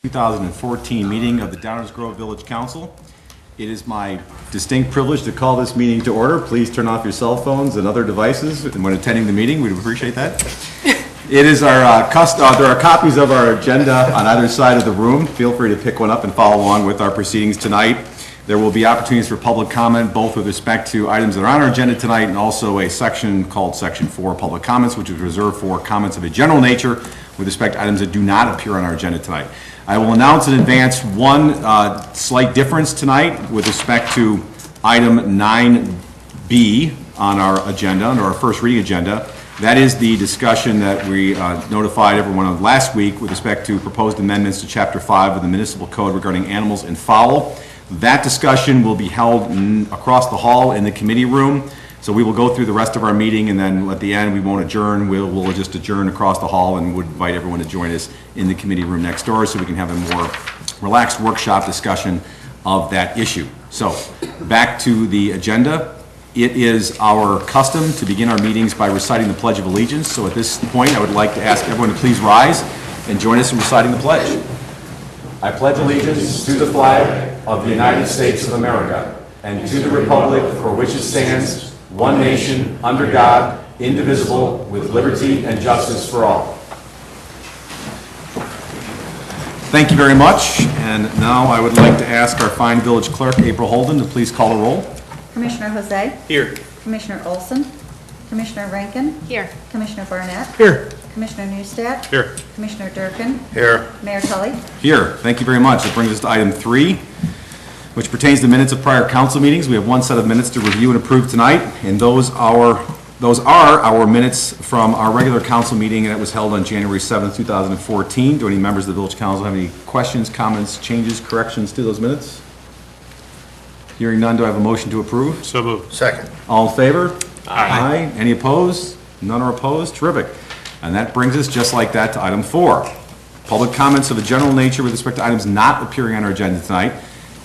2014 meeting of the Downers Grove Village Council. It is my distinct privilege to call this meeting to order. Please turn off your cell phones and other devices when attending the meeting. We'd appreciate that. It is our there are copies of our agenda on either side of the room. Feel free to pick one up and follow along with our proceedings tonight. There will be opportunities for public comment, both with respect to items that are on our agenda tonight and also a section called Section 4, Public Comments, which is reserved for comments of a general nature with respect to items that do not appear on our agenda tonight. I will announce in advance one slight difference tonight with respect to item 9B on our agenda, under our first reading agenda. That is the discussion that we notified everyone of last week with respect to proposed amendments to Chapter 5 of the Municipal Code regarding animals and fowl. That discussion will be held across the hall in the committee room. So we will go through the rest of our meeting, and then at the end we won't adjourn. We'll just adjourn across the hall and would invite everyone to join us in the committee room next door so we can have a more relaxed workshop discussion of that issue. So back to the agenda. It is our custom to begin our meetings by reciting the Pledge of Allegiance. So at this point I would like to ask everyone to please rise and join us in reciting the pledge. I pledge allegiance to the flag of the United States of America and to the republic for which it stands, one nation, under God, indivisible, with liberty and justice for all. Thank you very much. And now I would like to ask our fine village clerk, April Holden, to please call the roll. Commissioner Jose? Here. Commissioner Olson? Commissioner Rankin? Here. Commissioner Barnett? Here. Commissioner Neustadt? Here. Commissioner Durkin? Here. Mayor Tully? Here. Thank you very much. That brings us to item 3, which pertains to minutes of prior council meetings. We have one set of minutes to review and approve tonight, and those are our minutes from our regular council meeting that was held on January 7th, 2014. Do any members of the village council have any questions, comments, changes, corrections to those minutes? Hearing none, do I have a motion to approve? So moved. Second. All in favor? Aye. Any opposed? None are opposed? Terrific. And that brings us, just like that, to item 4. Public comments of a general nature with respect to items not appearing on our agenda tonight.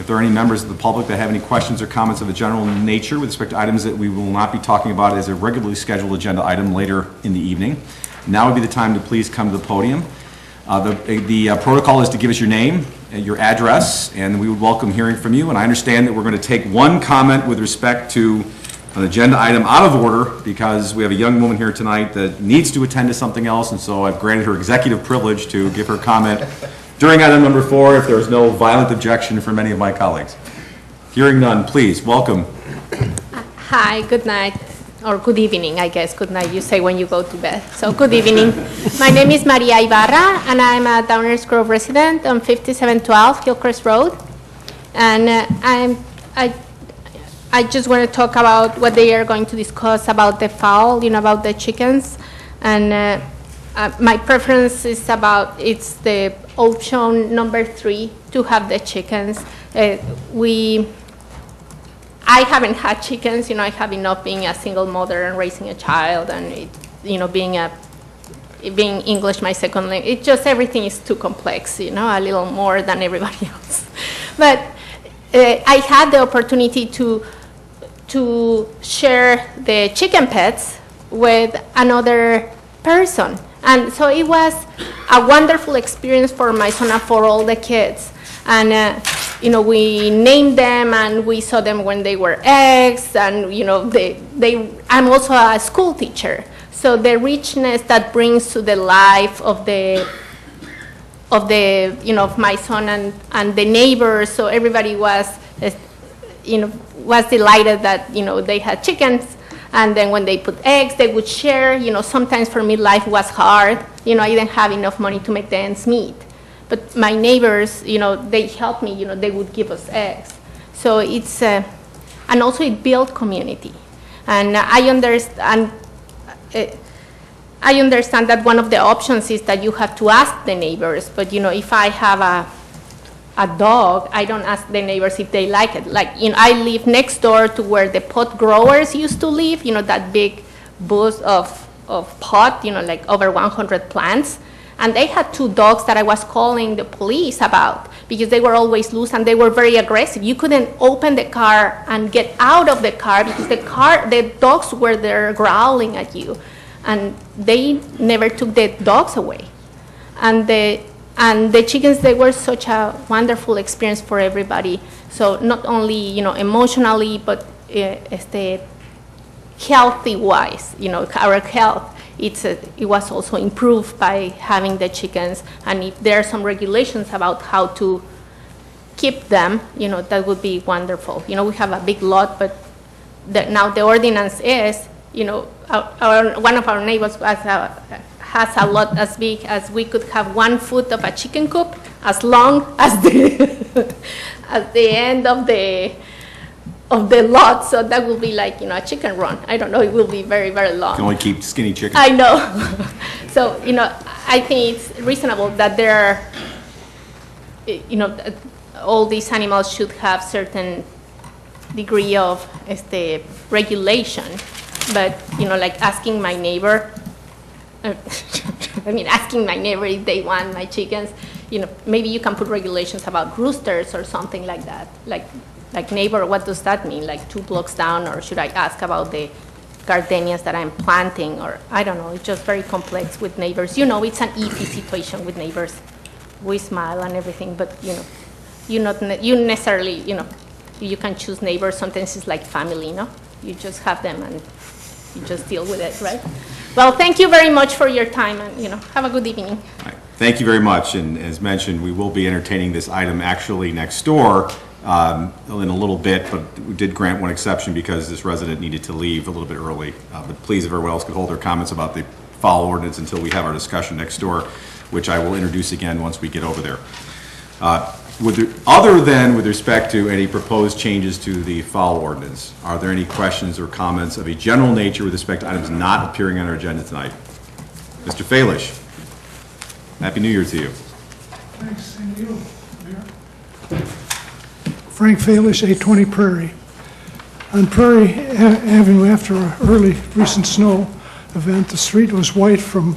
If there are any members of the public that have any questions or comments of a general nature with respect to items that we will not be talking about as a regularly scheduled agenda item later in the evening, now would be the time to please come to the podium. The protocol is to give us your name, your address, and we would welcome hearing from you. And I understand that we're going to take one comment with respect to an agenda item out of order because we have a young woman here tonight that needs to attend to something else, and so I've granted her executive privilege to give her comment during item number 4 if there is no violent objection from any of my colleagues. Hearing none, please, welcome. Hi, good night, or good evening, I guess. Good night, you say when you go to bed. So good evening. My name is Maria Ibarra, and I'm a Downers Grove resident on 5712 Hillcrest Road. And I just want to talk about what they are going to discuss about the fowl, about the chickens. And my preference is it's the option number 3 to have the chickens. I haven't had chickens, I have enough being a single mother and raising a child and, being English my second language. It just, everything is too complex, a little more than everybody else. But I had the opportunity to share the chicken pets with another person. And so it was a wonderful experience for my son and for all the kids. And, we named them and we saw them when they were eggs. And, I'm also a school teacher. So the richness that brings to the life of my son and the neighbors. So everybody was delighted that, they had chickens. And then when they put eggs, they would share. Sometimes for me, life was hard. I didn't have enough money to make the ends meet. But my neighbors, they helped me. They would give us eggs. So it's, and also it built community. And I understand that one of the options is that you have to ask the neighbors. But, if I have a dog, I don't ask the neighbors if they like it. Like, I live next door to where the pot growers used to live, that big booth of pot, like over 100 plants. And they had 2 dogs that I was calling the police about because they were always loose and they were very aggressive. You couldn't open the car and get out of the car because the dogs were there growling at you. And they never took the dogs away. And And the chickens, they were such a wonderful experience for everybody. So not only, emotionally, but healthy-wise, our health, it was also improved by having the chickens. And if there are some regulations about how to keep them, that would be wonderful. We have a big lot, but now the ordinance is, one of our neighbors has a lot as big as we could have 1 foot of a chicken coop, as long as the at the end of the lot. So that will be like, a chicken run. I don't know, it will be very, very long. You can only keep skinny chickens. I know. So, I think it's reasonable that there are, all these animals should have certain degree of regulation. But, like asking my neighbor, asking my neighbor if they want my chickens, maybe you can put regulations about roosters or something like that. Like neighbor, what does that mean? Like 2 blocks down, or should I ask about the gardenias that I'm planting? Or I don't know, it's just very complex with neighbors. It's an easy situation with neighbors. We smile and everything, but you necessarily, you can choose neighbors. Sometimes it's like family, You just have them and you just deal with it, right? Well, thank you very much for your time, and, have a good evening. All right. Thank you very much, and as mentioned, we will be entertaining this item actually next door in a little bit, but we did grant one exception because this resident needed to leave a little bit early. But please, if everyone else could hold their comments about the fowl ordinance until we have our discussion next door, which I will introduce again once we get over there. Other than with respect to any proposed changes to the fowl ordinance, are there any questions or comments of a general nature with respect to items not appearing on our agenda tonight? Mr. Falish, Happy New Year to you. Thanks, same to you, Mayor. Frank Falish, 820 Prairie. On Prairie Avenue, after an early recent snow event, the street was white from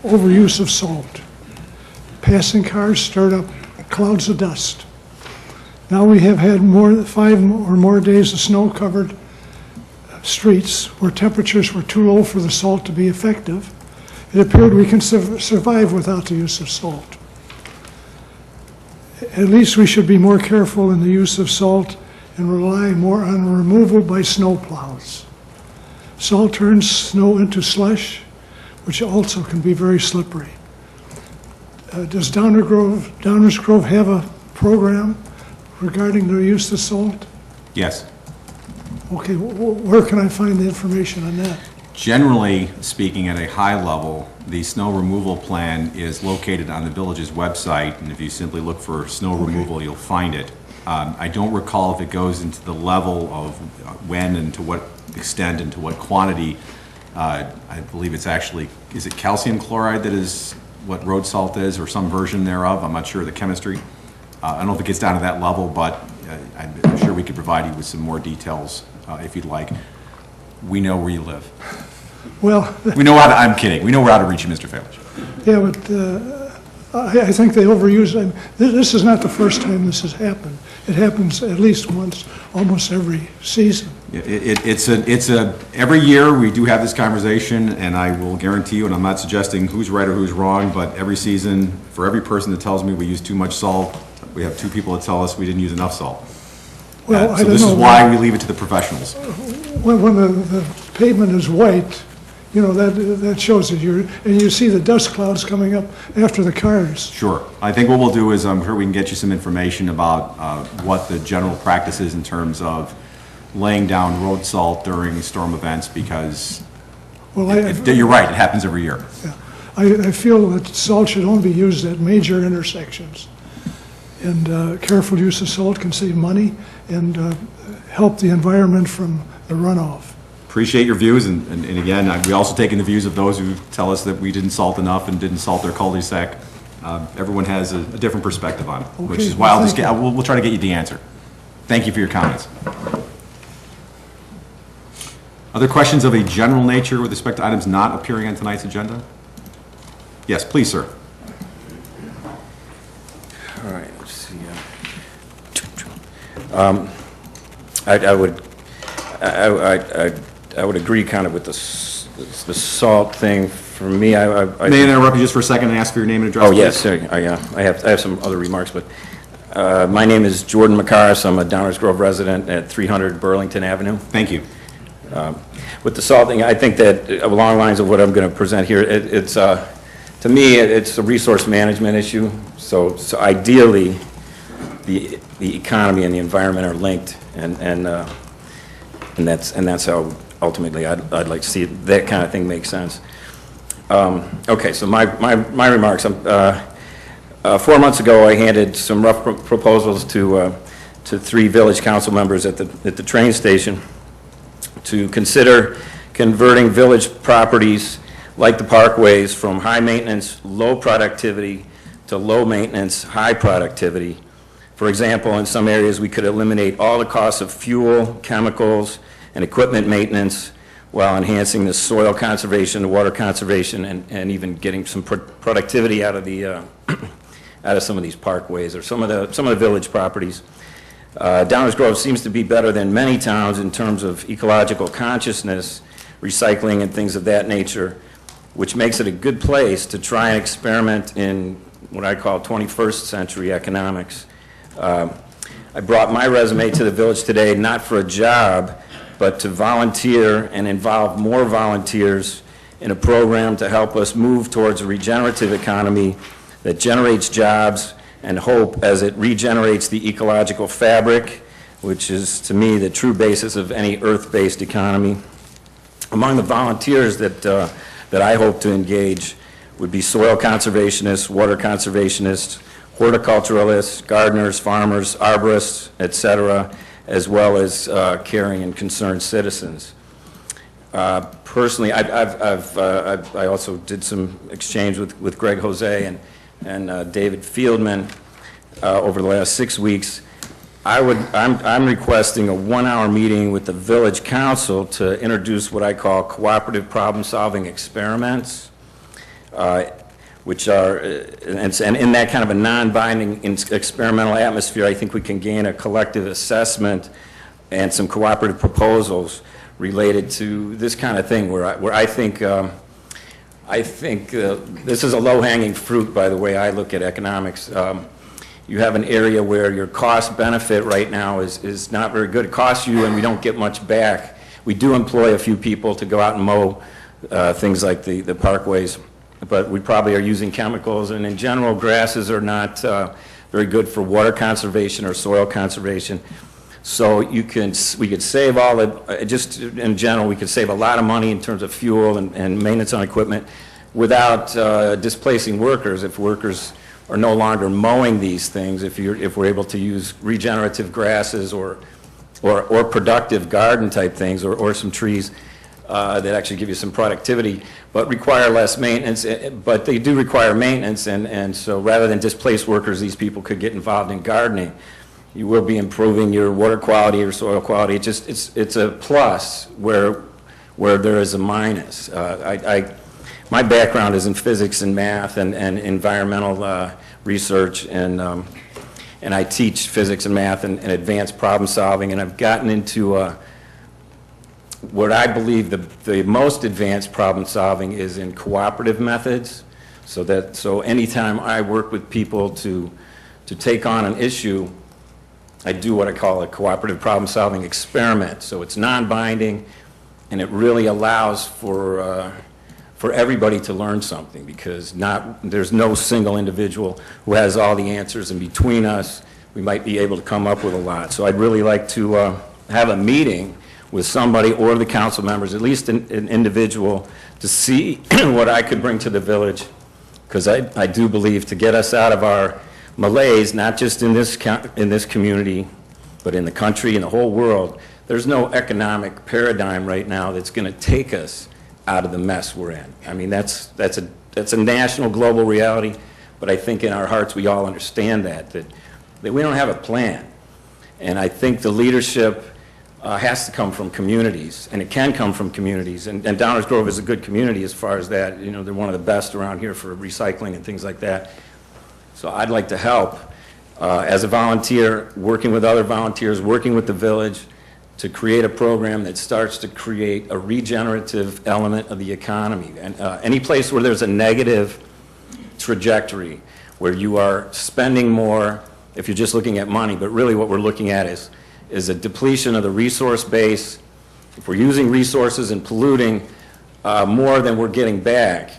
overuse of salt. Passing cars stirred up clouds of dust. Now we have had 5 or more days of snow-covered streets where temperatures were too low for the salt to be effective. It appeared we can survive without the use of salt. At least we should be more careful in the use of salt and rely more on removal by snow plows. Salt turns snow into slush, which also can be very slippery. Does Downers Grove have a program regarding the use of salt? Yes. Okay, where can I find the information on that? Generally speaking, at a high level, the snow removal plan is located on the village's website, and if you simply look for snow removal, you'll find it. I don't recall if it goes into the level of when and to what extent and to what quantity. I believe it's actually, is it calcium chloride that is what road salt is, or some version thereof? I'm not sure of the chemistry. I don't know if it gets down to that level, but I'm sure we could provide you with some more details if you'd like. We know where you live. Well, We know how to, I'm kidding. We know how to reach you, Mr. Falish. yeah, but I think they overuse it. This is not the first time this has happened. It happens at least once, almost every season. Every year we do have this conversation, and I will guarantee you, and I'm not suggesting who's right or who's wrong, but every season, for every person that tells me we use too much salt, we have 2 people that tell us we didn't use enough salt. Well, I So don't this is know. why we leave it to the professionals. When the pavement is white, that shows that and you see the dust clouds coming up after the cars. Sure. I think what we'll do is, I'm sure we can get you some information about what the general practice is in terms of laying down road salt during storm events, because Well, you're right, it happens every year. I feel that salt should only be used at major intersections. And careful use of salt can save money and help the environment from the runoff. Appreciate your views, and again, we also take in the views of those who tell us that we didn't salt enough and didn't salt their cul-de-sac. Everyone has a different perspective on it, which is why we'll try to get you the answer. Thank you for your comments. Other questions of a general nature with respect to items not appearing on tonight's agenda? Yes, please, sir. All right, let's see. I would agree kind of with the salt thing, for me, May I interrupt you just for a second and ask for your name and address? Oh, please? yes, sorry, I have some other remarks, but my name is Jordan McCarris. I'm a Downers Grove resident at 300 Burlington Avenue. Thank you. With the salt thing, I think that along the lines of what I'm going to present here, it's to me, it's a resource management issue. So ideally, the economy and the environment are linked, and that's how ultimately I'd like to see that kind of thing make sense. Okay, so my remarks. 4 months ago, I handed some rough proposals to 3 village council members at the train station to consider converting village properties like the parkways from high maintenance, low productivity to low maintenance, high productivity. For example, in some areas, we could eliminate all the costs of fuel, chemicals, and equipment maintenance while enhancing the soil conservation, the water conservation, and even getting some productivity out of the out of some of these parkways or some of the village properties. Downers Grove seems to be better than many towns in terms of ecological consciousness, recycling, and things of that nature, which makes it a good place to try and experiment in what I call 21st century economics. I brought my resume to the village today not for a job, but to volunteer and involve more volunteers in a program to help us move towards a regenerative economy that generates jobs and hope as it regenerates the ecological fabric, which is, to me, the true basis of any earth-based economy. Among the volunteers that I hope to engage would be soil conservationists, water conservationists, horticulturalists, gardeners, farmers, arborists, etc., as well as caring and concerned citizens. Personally, I also did some exchange with Greg Jose and David Fieldman over the last 6 weeks. I'm requesting a 1-hour meeting with the village council to introduce what I call cooperative problem-solving experiments, which are, and in that kind of a non-binding experimental atmosphere, I think we can gain a collective assessment and some cooperative proposals related to this kind of thing, where I think this is a low-hanging fruit, by the way I look at economics. You have an area where your cost benefit right now is not very good. It costs you and we don't get much back. We do employ a few people to go out and mow things like the parkways, but we probably are using chemicals, and in general, grasses are not very good for water conservation or soil conservation. So we could save all the, just in general, we could save a lot of money in terms of fuel and maintenance on equipment without displacing workers. If workers are no longer mowing these things, if we're able to use regenerative grasses or productive garden type things, or some trees that actually give you some productivity, but require less maintenance, but they do require maintenance, and so rather than displace workers, these people could get involved in gardening. You will be improving your water quality or soil quality. It's a plus where there is a minus. My background is in physics and math and environmental research, and I teach physics and math and advanced problem solving, and I've gotten into what I believe the most advanced problem solving is in cooperative methods. So anytime I work with people to take on an issue, I do what I call a cooperative problem solving experiment. So it's non-binding, and it really allows for everybody to learn something, because there's no single individual who has all the answers, and between us we might be able to come up with a lot. So I'd really like to have a meeting with somebody or the council members, at least an individual, to see what I could bring to the village, because I do believe to get us out of our malaise, not just in this community, but in the country, in the whole world, there's no economic paradigm right now that's going to take us out of the mess we're in. I mean, that's a national, global reality, but I think in our hearts we all understand that we don't have a plan. And I think the leadership has to come from communities, and it can come from communities. And Downers Grove is a good community as far as that. You know, they're one of the best around here for recycling and things like that. So I'd like to help as a volunteer, working with other volunteers, working with the village to create a program that starts to create a regenerative element of the economy. And any place where there's a negative trajectory, where you are spending more, if you're just looking at money, but really what we're looking at is a depletion of the resource base. If we're using resources and polluting more than we're getting back,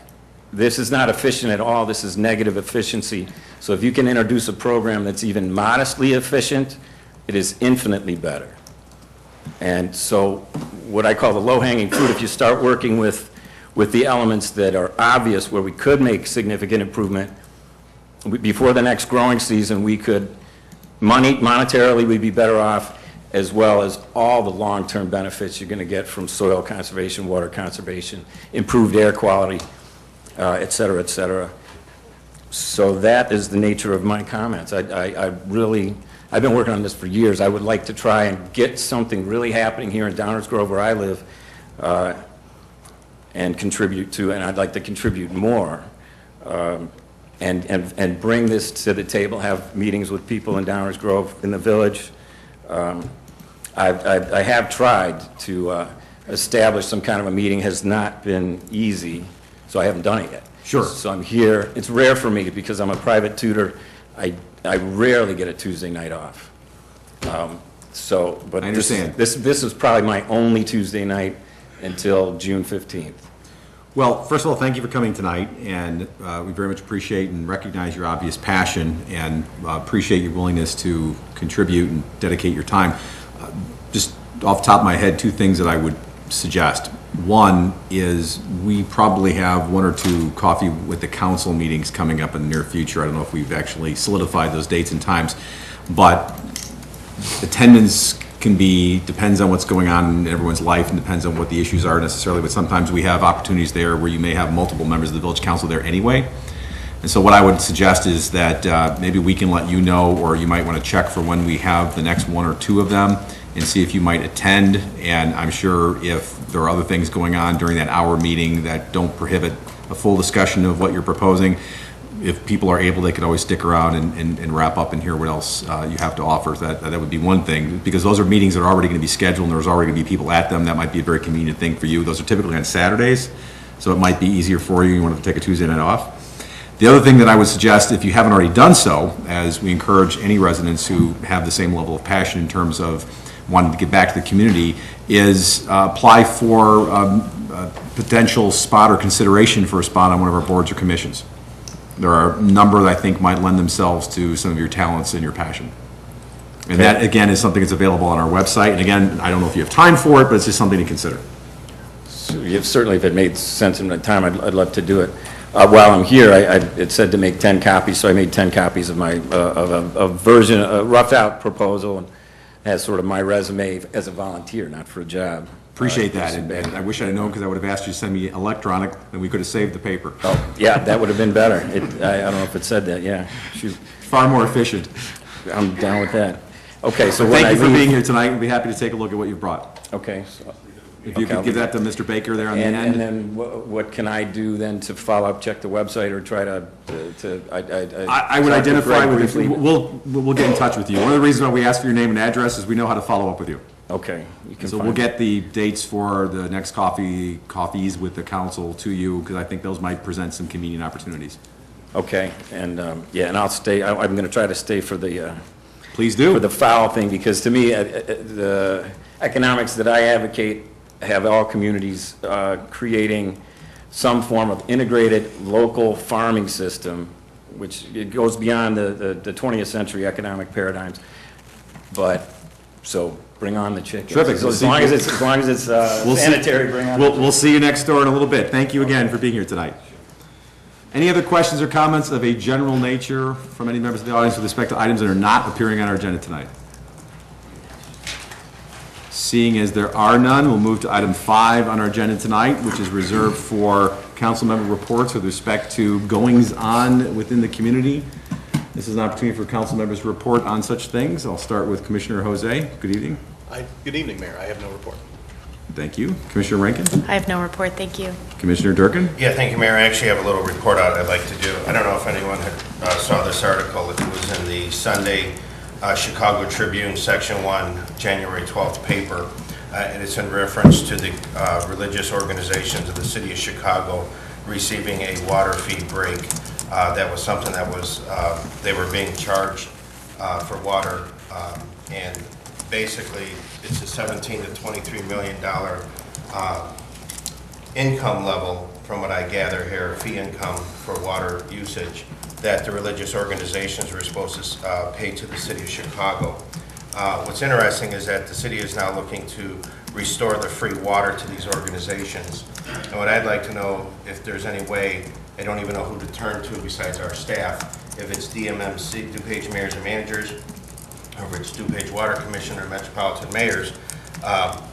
this is not efficient at all. This is negative efficiency. So if you can introduce a program that's even modestly efficient, it is infinitely better. And so what I call the low-hanging fruit, if you start working with the elements that are obvious where we could make significant improvement, before the next growing season, we could, monetarily, we'd be better off, as well as all the long-term benefits you're going to get from soil conservation, water conservation, improved air quality, et cetera, et cetera. So that is the nature of my comments. I've been working on this for years. I would like to try and get something really happening here in Downers Grove where I live and contribute to, and I'd like to contribute more and bring this to the table, have meetings with people in Downers Grove, in the village. I have tried to establish some kind of a meeting, has not been easy, so I haven't done it yet. Sure. So I'm here. It's rare for me because I'm a private tutor. I rarely get a Tuesday night off. But I understand. This is probably my only Tuesday night until June 15th. Well, first of all, thank you for coming tonight, and we very much appreciate and recognize your obvious passion and appreciate your willingness to contribute and dedicate your time. Just off the top of my head, two things that I would suggest. One is we probably have one or two coffee with the council meetings coming up in the near future. I don't know if we've actually solidified those dates and times, but attendance depends on what's going on in everyone's life and depends on what the issues are necessarily, but sometimes we have opportunities there where you may have multiple members of the village council there anyway. And so what I would suggest is that maybe we can let you know, or you might want to check for when we have the next one or two of them and see if you might attend. And I'm sure if there are other things going on during that hour meeting that don't prohibit a full discussion of what you're proposing, if people are able, they could always stick around and wrap up and hear what else you have to offer. That would be one thing, because those are meetings that are already going to be scheduled and there's already going to be people at them. That might be a very convenient thing for you. Those are typically on Saturdays, so it might be easier for you. You want to take a Tuesday night off. The other thing that I would suggest, if you haven't already done so, as we encourage any residents who have the same level of passion in terms of wanting to get back to the community, is apply for a potential spot or consideration for a spot on one of our boards or commissions. There are a number that I think might lend themselves to some of your talents and your passion. And that, again, is something that's available on our website. And again, I don't know if you have time for it, but it's just something to consider. So certainly, if it made sense in the time, I'd love to do it. While I'm here, it said to make 10 copies, so I made 10 copies of my a version, a roughed out proposal, and has sort of my resume as a volunteer, not for a job. Appreciate that, and I wish I had known, because I would have asked you to send me electronic, and we could have saved the paper. Oh, yeah, that would have been better. I don't know if it said that, yeah. Shoot. Far more efficient. I'm down with that. Okay, so Thank you for being here tonight. We'll be happy to take a look at what you've brought. Okay. So, If you could give that to Mr. Baker there on the end. And then what can I do then to follow up, check the website, or try to I would identify with you. We'll get in touch with you. One of the reasons why we ask for your name and address is we know how to follow up with you. Okay. You can So find we'll get the dates for the next coffees with the council to you, because I think those might present some convenient opportunities. Okay, and, yeah, and I'll stay, I'm going to try to stay for the, Please do. for the foul thing, because to me, the economics that I advocate have all communities creating some form of integrated local farming system, which it goes beyond the 20th century economic paradigms. But, so, bring on the chickens. Terrific. So as long as it's sanitary, bring on the We'll see you next door in a little bit. Thank you again for being here tonight. Any other questions or comments of a general nature from any members of the audience with respect to items that are not appearing on our agenda tonight? Seeing as there are none, we'll move to item 5 on our agenda tonight, which is reserved for council member reports with respect to goings-on within the community. This is an opportunity for council members to report on such things. I'll start with Commissioner Jose. Good evening. Good evening, Mayor. I have no report. Thank you. Commissioner Rankin? I have no report, thank you. Commissioner Durkin? Yeah, thank you, Mayor. I actually have a little report out I'd like to do. I don't know if anyone saw this article. It was in the Sunday Chicago Tribune, Section 1, January 12th paper, and it's in reference to the religious organizations of the city of Chicago receiving a water fee break. That was something that was, they were being charged for water, and basically it's a $17 to $23 million income level, from what I gather here, fee income for water usage that the religious organizations were supposed to pay to the city of Chicago. What's interesting is that the city is now looking to restore the free water to these organizations. And what I'd like to know, if there's any way, I don't even know who to turn to besides our staff, if it's DMMC, DuPage Mayors and Managers, or if it's DuPage Water Commission or Metropolitan Mayors,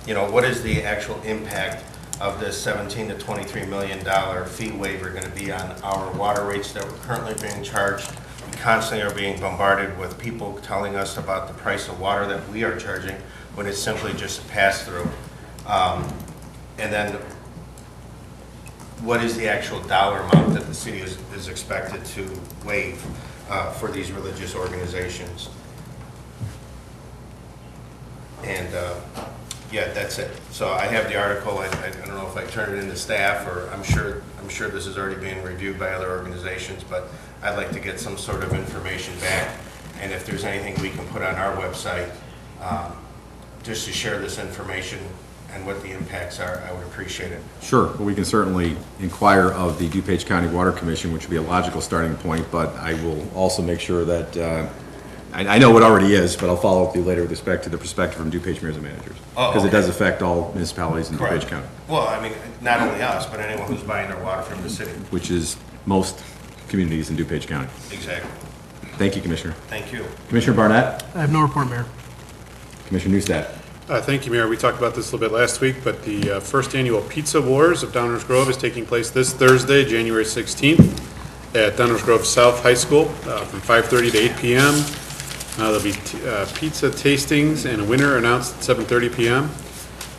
you know, what is the actual impact of this $17 to $23 million fee waiver going to be on our water rates that we're currently being charged? We constantly are being bombarded with people telling us about the price of water that we are charging when it's simply just a pass-through. And then what is the actual dollar amount that the city is expected to waive for these religious organizations? And yeah, that's it. So I have the article. I don't know if I turn it into staff, or I'm sure this is already being reviewed by other organizations, but I'd like to get some sort of information back. And if there's anything we can put on our website just to share this information and what the impacts are, I would appreciate it. Sure, well, we can certainly inquire of the DuPage County Water Commission, which would be a logical starting point, but I will also make sure that, I know what already is, but I'll follow up with you later with respect to the perspective from DuPage Mayors and Managers. Because it does affect all municipalities in DuPage County. Well, I mean, not only us, but anyone who's buying their water from the city. Which is most communities in DuPage County. Exactly. Thank you, Commissioner. Thank you. Commissioner Barnett? I have no report, Mayor. Commissioner Newstat? Thank you, Mayor. We talked about this a little bit last week, but the first annual Pizza Wars of Downers Grove is taking place this Thursday, January 16th, at Downers Grove South High School from 5:30 to 8 p.m. There'll be pizza tastings and a winner announced at 7:30 p.m.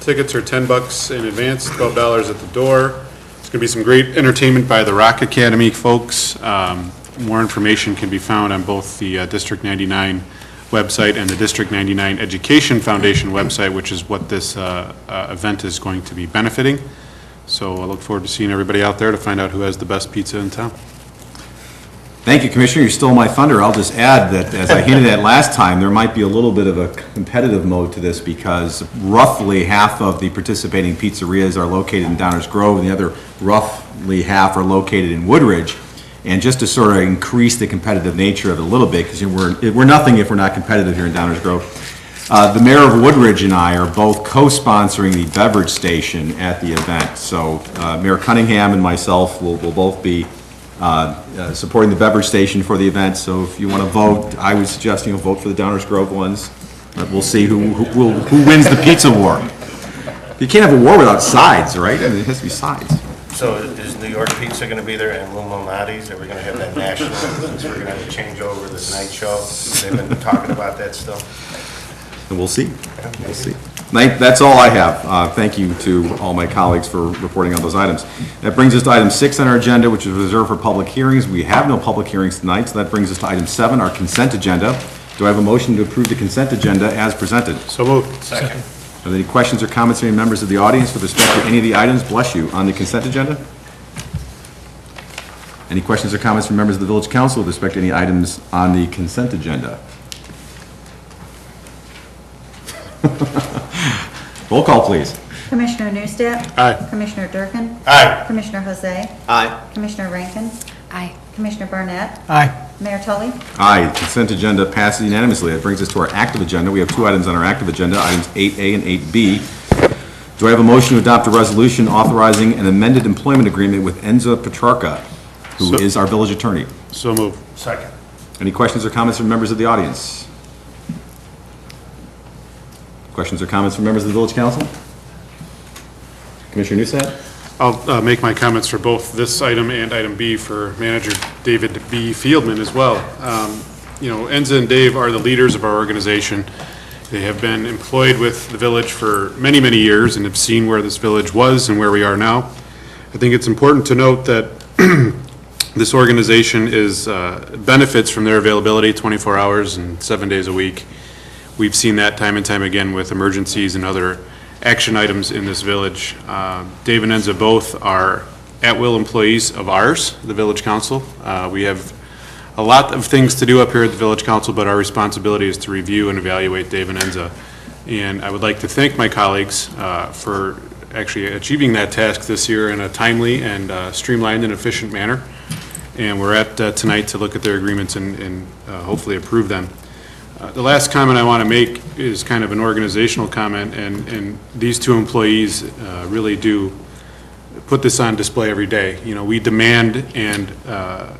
Tickets are $10 in advance, $12 at the door. There's going to be some great entertainment by the Rock Academy folks. More information can be found on both the District 99 website and the District 99 Education Foundation website, which is what this event is going to be benefiting. So I look forward to seeing everybody out there to find out who has the best pizza in town. Thank you, Commissioner. You stole my thunder. I'll just add that, as I hinted at last time, there might be a little bit of a competitive mode to this because roughly half of the participating pizzerias are located in Downers Grove and the other roughly half are located in Woodridge. And just to sort of increase the competitive nature of it a little bit, because we're nothing if we're not competitive here in Downers Grove, the mayor of Woodridge and I are both co-sponsoring the beverage station at the event. So Mayor Cunningham and myself will both be supporting the beverage station for the event. So if you want to vote, I would suggest vote for the Downers Grove ones. We'll see who wins the pizza war. You can't have a war without sides, right? I mean, it has to be sides. So is New York Pizza going to be there and Illuminati's? Are we going to have that national, since we're going to have to change over this night show? They've been talking about that still. And we'll see. We'll see. That's all I have. Thank you to all my colleagues for reporting on those items. That brings us to item 6 on our agenda, which is reserved for public hearings. We have no public hearings tonight, so that brings us to item 7, our consent agenda. Do I have a motion to approve the consent agenda as presented? So moved. Second. Are there any questions or comments from any members of the audience with respect to any of the items, bless you, on the consent agenda? Any questions or comments from members of the Village Council with respect to any items on the consent agenda? Roll call, please. Commissioner Newstat? Aye. Commissioner Durkin? Aye. Commissioner Jose? Aye. Commissioner Rankin? Aye. Commissioner Barnett? Aye. Mayor Tully? Aye, consent agenda passes unanimously. That brings us to our active agenda. We have 2 items on our active agenda, items 8A and 8B. Do I have a motion to adopt a resolution authorizing an amended employment agreement with Enza Petrarca, who is our village attorney? So moved. Second. Any questions or comments from members of the audience? Questions or comments from members of the Village Council? Commissioner Newstat? I'll make my comments for both this item and item B for Manager David B. Fieldman as well. You know, Enza and Dave are the leaders of our organization. They have been employed with the village for many, many years and have seen where this village was and where we are now. I think it's important to note that This organization benefits from their availability 24 hours and 7 days a week. We've seen that time and time again with emergencies and other action items in this village. Dave and Enza both are at-will employees of ours, the Village Council. We have a lot of things to do up here at the Village Council, but our responsibility is to review and evaluate Dave and Enza. And I would like to thank my colleagues for actually achieving that task this year in a timely and streamlined and efficient manner. And we're at tonight to look at their agreements and hopefully approve them. The last comment I want to make is kind of an organizational comment, and these two employees really do put this on display every day. You know, we demand and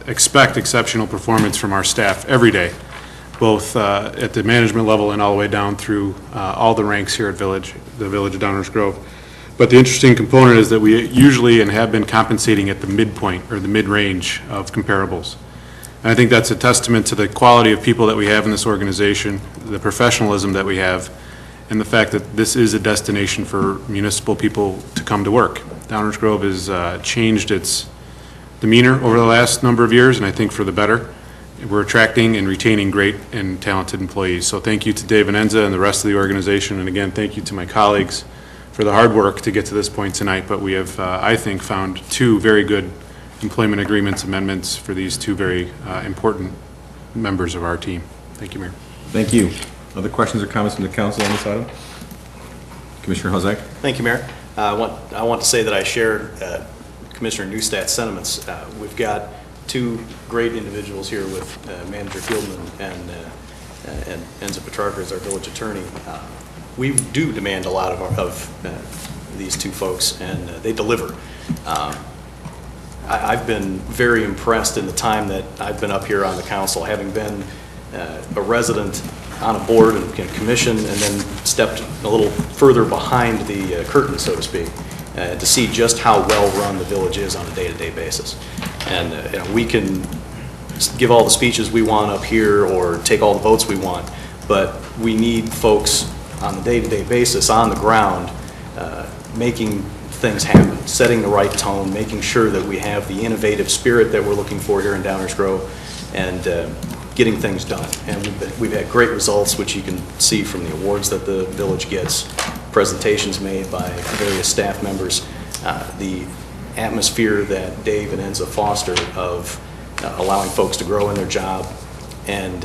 expect exceptional performance from our staff every day, both at the management level and all the way down through all the ranks here at the Village of Downers Grove. But the interesting component is that we usually and have been compensating at the midpoint or the mid-range of comparables. And I think that's a testament to the quality of people that we have in this organization, the professionalism that we have, and the fact that this is a destination for municipal people to come to work. Downers Grove has changed its demeanor over the last number of years, and I think for the better. We're attracting and retaining great and talented employees. So thank you to Dave and Enza and the rest of the organization, and again, thank you to my colleagues for the hard work to get to this point tonight. But we have, I think, found two very good employment agreements amendments for these two very important members of our team. Thank you, Mayor. Thank you. Other questions or comments from the council on this item? Commissioner Hozak? Thank you, Mayor. I want to say that I share Commissioner Newstadt's sentiments. We've got two great individuals here with Manager Fieldman and Enza Petrarca as our village attorney. We do demand a lot of these two folks, and they deliver. I've been very impressed in the time that I've been up here on the council, having been a resident on a board and commission, and then stepped a little further behind the curtain, so to speak, to see just how well run the village is on a day-to-day basis. And you know, we can give all the speeches we want up here or take all the votes we want, but we need folks on the day-to-day basis on the ground making things happen, setting the right tone, making sure that we have the innovative spirit that we're looking for here in Downers Grove, and getting things done. And we've had great results, which you can see from the awards that the village gets, presentations made by various staff members, the atmosphere that Dave and Enza foster of allowing folks to grow in their job and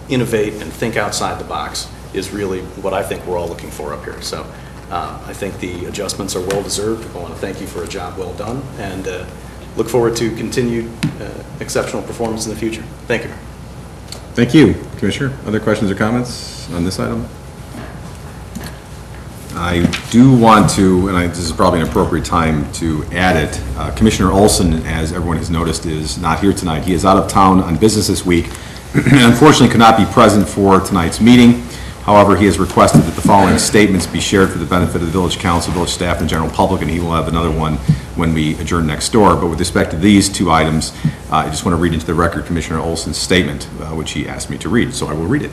innovate and think outside the box is really what I think we're all looking for up here. So I think the adjustments are well deserved. I want to thank you for a job well done, and look forward to continued exceptional performance in the future. Thank you. Thank you, Commissioner. Other questions or comments on this item? I do want to, and this is probably an appropriate time to add it, Commissioner Olson, as everyone has noticed, is not here tonight. He is out of town on business this week and unfortunately could not be present for tonight's meeting. However, he has requested that the following statements be shared for the benefit of the village council, village staff, and general public, and he will have another one when we adjourn next door. But with respect to these two items, I just want to read into the record Commissioner Olson's statement, which he asked me to read, so I will read it.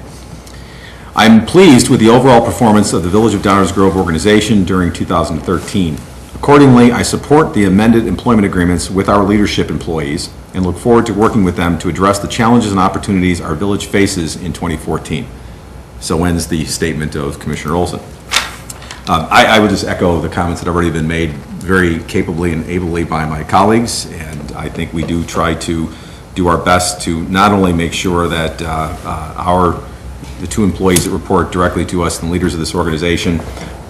I'm pleased with the overall performance of the Village of Downers Grove organization during 2013. Accordingly, I support the amended employment agreements with our leadership employees and look forward to working with them to address the challenges and opportunities our village faces in 2014. So ends the statement of Commissioner Olson. I would just echo the comments that have already been made very capably and ably by my colleagues, and I think we do try to do our best to not only make sure that the two employees that report directly to us and the leaders of this organization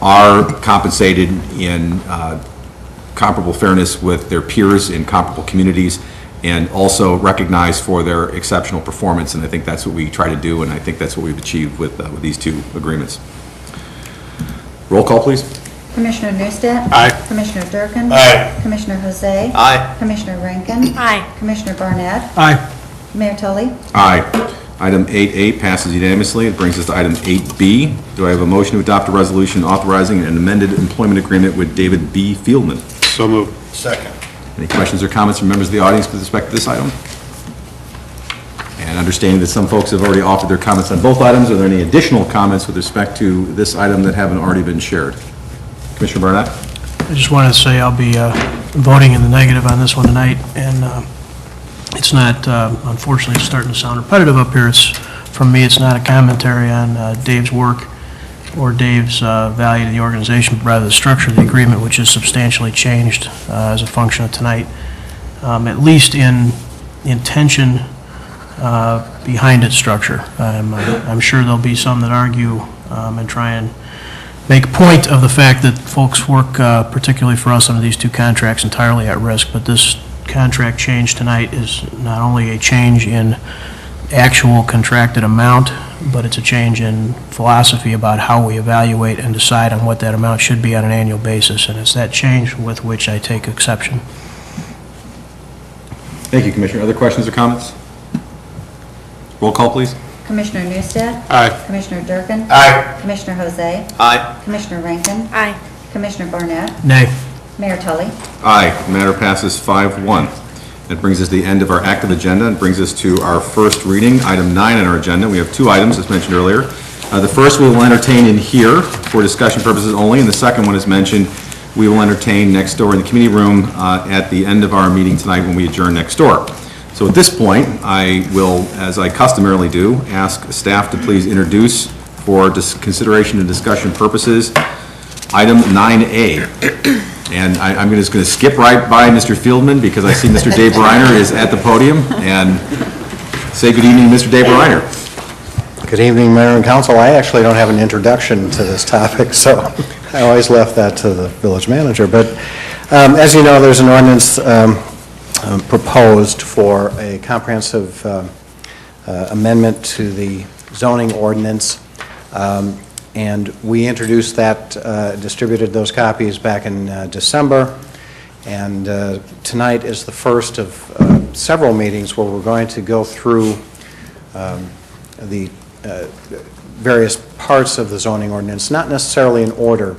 are compensated in comparable fairness with their peers in comparable communities, and also recognized for their exceptional performance. And I think that's what we try to do, and I think that's what we've achieved with these two agreements. Roll call, please. Commissioner Newstadt? Aye. Commissioner Durkin? Aye. Commissioner Jose? Aye. Commissioner Rankin? Aye. Commissioner Barnett? Aye. Mayor Tully? Aye. Item 8A passes unanimously. It brings us to item 8B. Do I have a motion to adopt a resolution authorizing an amended employment agreement with David B. Fieldman? So moved. Second. Any questions or comments from members of the audience with respect to this item? And understanding that some folks have already offered their comments on both items, are there any additional comments with respect to this item that haven't already been shared? Commissioner Barnett? I just wanted to say I'll be voting in the negative on this one tonight, and It's not, unfortunately, it's starting to sound repetitive up here. From me, it's not a commentary on Dave's work or Dave's value to the organization, but rather the structure of the agreement, which is substantially changed as a function of tonight, at least in intention behind its structure. I'm sure there'll be some that argue and try and make a point of the fact that folks work, particularly for us under these two contracts, entirely at risk, but this contract change tonight is not only a change in actual contracted amount, but it's a change in philosophy about how we evaluate and decide on what that amount should be on an annual basis, and it's that change with which I take exception. Thank you, Commissioner. Other questions or comments? Roll call, please. Commissioner Newstead? Aye. Commissioner Durkin? Aye. Commissioner Jose? Aye. Commissioner Rankin? Aye. Commissioner Barnett? Nay. Mayor Tully? Aye. Matter passes 5-1. That brings us to the end of our active agenda and brings us to our first reading, item 9 on our agenda. We have 2 items, as mentioned earlier. The first we will entertain in here for discussion purposes only, and the second one, as mentioned, we will entertain next door in the committee room at the end of our meeting tonight when we adjourn next door. So at this point, I will, as I customarily do, ask staff to please introduce for consideration and discussion purposes, item 9A. And I'm just going to skip right by Mr. Fieldman because I see Mr. Dave Reiner is at the podium, and say good evening, Mr. Dave Reiner. Good evening, Mayor and Council. I actually don't have an introduction to this topic, so I always left that to the village manager. But as you know, there's an ordinance proposed for a comprehensive amendment to the zoning ordinance. And we introduced that, distributed those copies back in December, and tonight is the first of several meetings where we're going to go through the various parts of the zoning ordinance, not necessarily in order,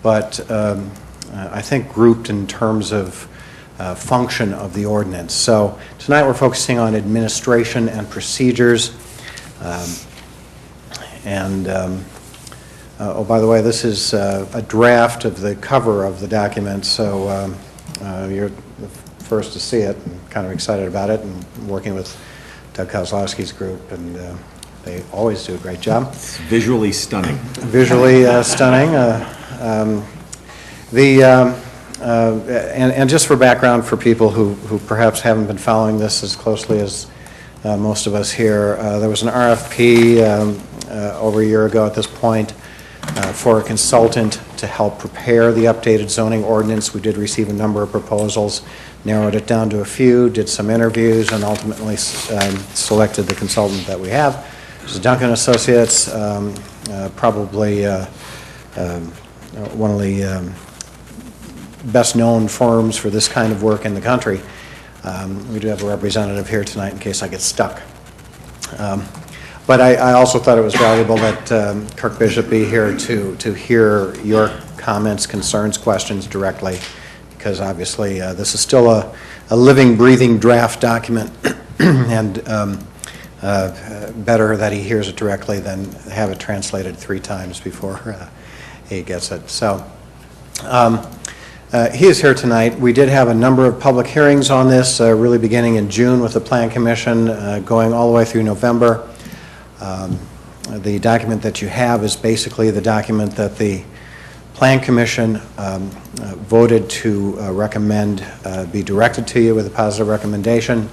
but I think grouped in terms of function of the ordinance. So tonight we're focusing on administration and procedures, oh, by the way, this is a draft of the cover of the document, so you're the first to see it. I'm kind of excited about it, and working with Doug Kozlowski's group, and they always do a great job. It's visually stunning. Visually stunning. And just for background for people who perhaps haven't been following this as closely as most of us here, there was an RFP over a year ago at this point for a consultant to help prepare the updated zoning ordinance. We did receive a number of proposals, narrowed it down to a few, did some interviews, and ultimately selected the consultant that we have. This is Duncan Associates, probably one of the best-known firms for this kind of work in the country. We do have a representative here tonight in case I get stuck. But I also thought it was valuable that Kirk Bishop be here to hear your comments, concerns, questions directly, because obviously this is still a living, breathing draft document, and better that he hears it directly than have it translated 3 times before he gets it. So he is here tonight. We did have a number of public hearings on this, really beginning in June with the Plan Commission, going all the way through November. The document that you have is basically the document that the Plan Commission voted to recommend be directed to you with a positive recommendation.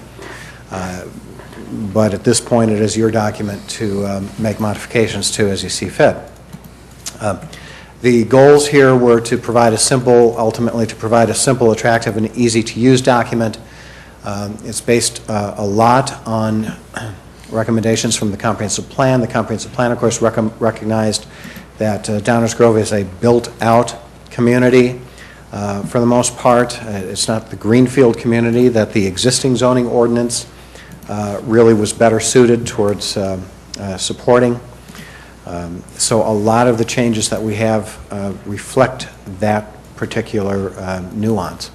But at this point, it is your document to make modifications to as you see fit. The goals here were to provide ultimately to provide a simple, attractive, and easy-to-use document. It's based a lot on recommendations from the Comprehensive Plan. The Comprehensive Plan, of course, recognized that Downers Grove is a built-out community. For the most part, it's not the greenfield community that the existing zoning ordinance really was better suited towards supporting. So a lot of the changes that we have reflect that particular nuance.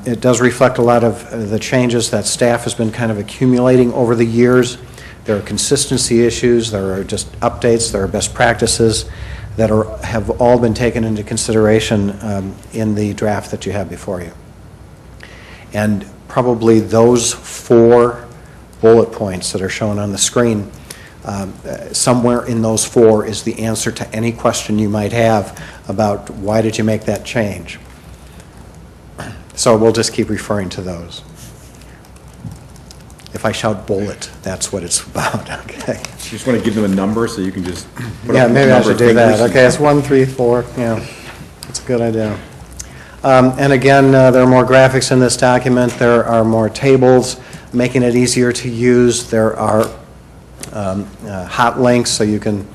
It does reflect a lot of the changes that staff has been kind of accumulating over the years. There are consistency issues, there are just updates, there are best practices that have all been taken into consideration in the draft that you have before you. And probably those 4 bullet points that are shown on the screen. Somewhere in those 4 is the answer to any question you might have about why did you make that change. So we'll just keep referring to those. If I shout bullet, that's what it's about, okay? You just want to give them a number so you can just put Yeah, up the maybe I number should of do that. fingers. Okay, it's 1, 3, 4, yeah, that's a good idea. And again, there are more graphics in this document, there are more tables, making it easier to use. There are hot links, so you can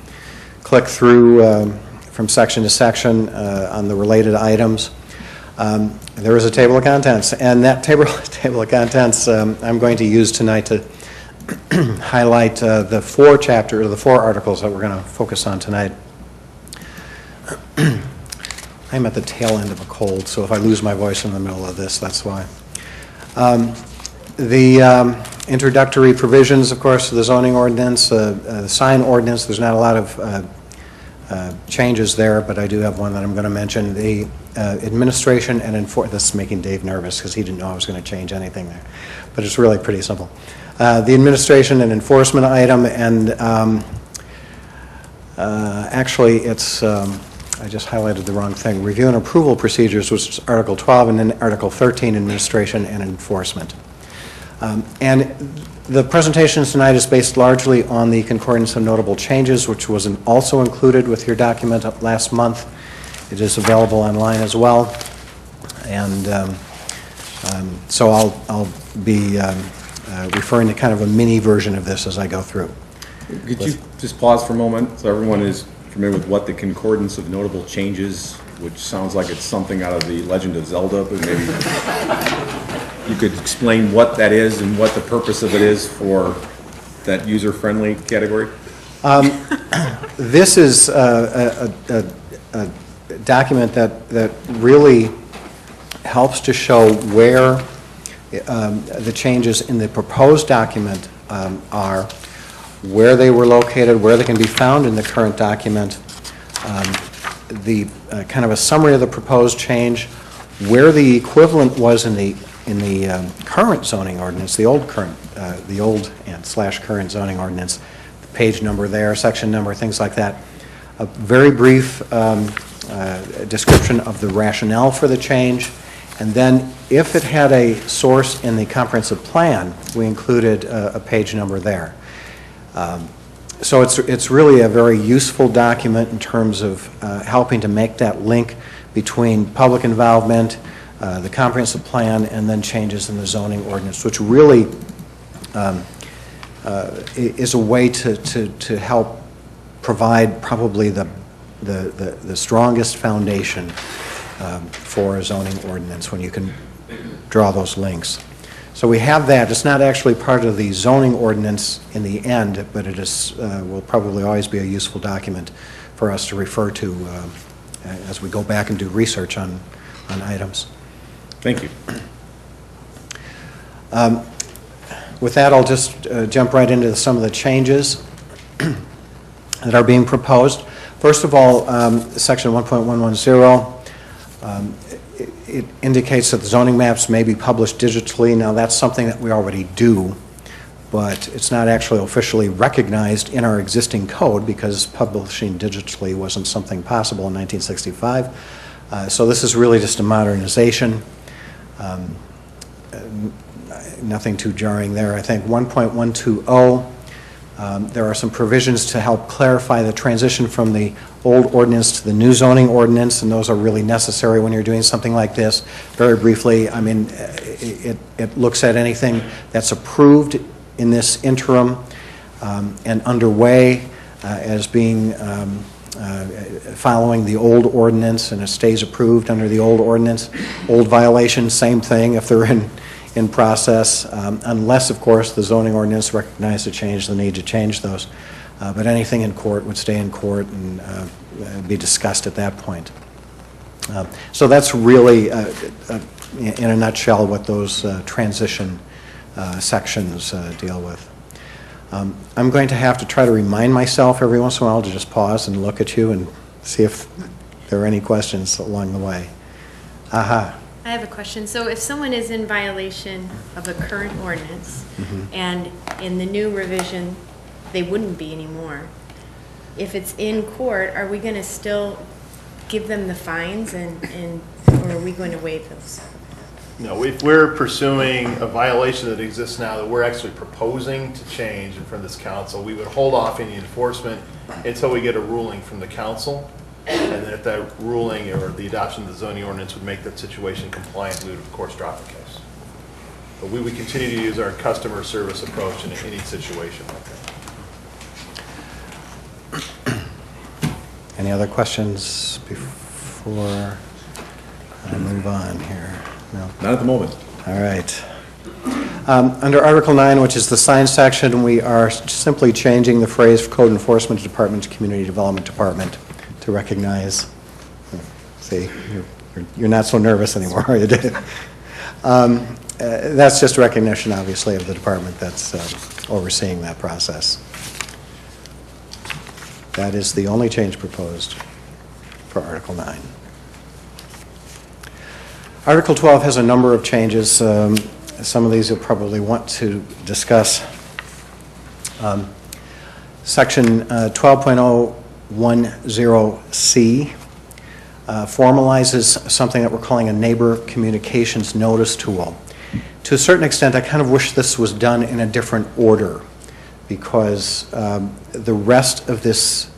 click through from section to section on the related items. There is a table of contents, and that table of contents I'm going to use tonight to highlight the 4 articles that we're going to focus on tonight. I'm at the tail end of a cold, so if I lose my voice in the middle of this, that's why. The introductory provisions, of course, the zoning ordinance, the sign ordinance, there's not a lot of changes there, but I do have one that I'm going to mention. The administration and this is making Dave nervous because he didn't know I was going to change anything there, but it's really pretty simple. The administration and enforcement item, and actually it's, I just highlighted the wrong thing. Review and approval procedures, which is Article 12, and then Article 13, administration and enforcement. And the presentation tonight is based largely on the concordance of notable changes, which was also included with your document last month. It is available online as well. And so I'll be referring to kind of a mini version of this as I go through. Could you just pause for a moment so everyone is familiar with what the concordance of notable changes, which sounds like it's something out of the Legend of Zelda, but maybe you could explain what that is and what the purpose of it is for that user-friendly category? This is a document that really helps to show where the changes in the proposed document are, where they were located, where they can be found in the current document, the kind of a summary of the proposed change, where the equivalent was in the current zoning ordinance, the old and / current zoning ordinance, the page number there, section number, things like that. A very brief description of the rationale for the change, and then if it had a source in the comprehensive plan, we included a page number there. So it's really a very useful document in terms of helping to make that link between public involvement, the comprehensive plan, and then changes in the zoning ordinance, which really is a way to help provide probably the strongest foundation for a zoning ordinance when you can draw those links. So we have that. It's not actually part of the zoning ordinance in the end, but it is will probably always be a useful document for us to refer to as we go back and do research on items. Thank you. With that, I'll just jump right into some of the changes that are being proposed. First of all, section 1.110, it indicates that the zoning maps may be published digitally. Now, that's something that we already do, but it's not actually officially recognized in our existing code because publishing digitally wasn't something possible in 1965. So this is really just a modernization. Nothing too jarring there. I think 1.120, there are some provisions to help clarify the transition from the old ordinance to the new zoning ordinance, and those are really necessary when you're doing something like this. Very briefly, I mean, it looks at anything that's approved in this interim and underway as being following the old ordinance, and it stays approved under the old ordinance. Old violations, same thing if they're in process, unless, of course, the zoning ordinance recognized the need to change those. But anything in court would stay in court and be discussed at that point. So that's really, in a nutshell, what those transition sections deal with. I'm going to have to try to remind myself every once in a while to just pause and look at you and see if there are any questions along the way. Aha. I have a question. So if someone is in violation of a current ordinance, and in the new revision, they wouldn't be anymore, if it's in court, are we going to still give them the fines, or are we going to waive those? No, if we're pursuing a violation that exists now that we're actually proposing to change in front of this council, we would hold off any enforcement until we get a ruling from the council. And then if that ruling or the adoption of the zoning ordinance would make that situation compliant, we would of course drop the case. But we would continue to use our customer service approach in any situation like that. Any other questions before I move on here? No? Not at the moment. All right. Under Article 9, which is the sign section, we are simply changing the phrase Code Enforcement Department to Community Development Department to recognize, see, you're not so nervous anymore, are you, Dave? That's just a recognition, obviously, of the department that's overseeing that process. That is the only change proposed for Article 9. Article 12 has a number of changes. Some of these you'll probably want to discuss. Section 12.010C formalizes something that we're calling a neighbor communications notice tool. To a certain extent, I kind of wish this was done in a different order, because the rest of this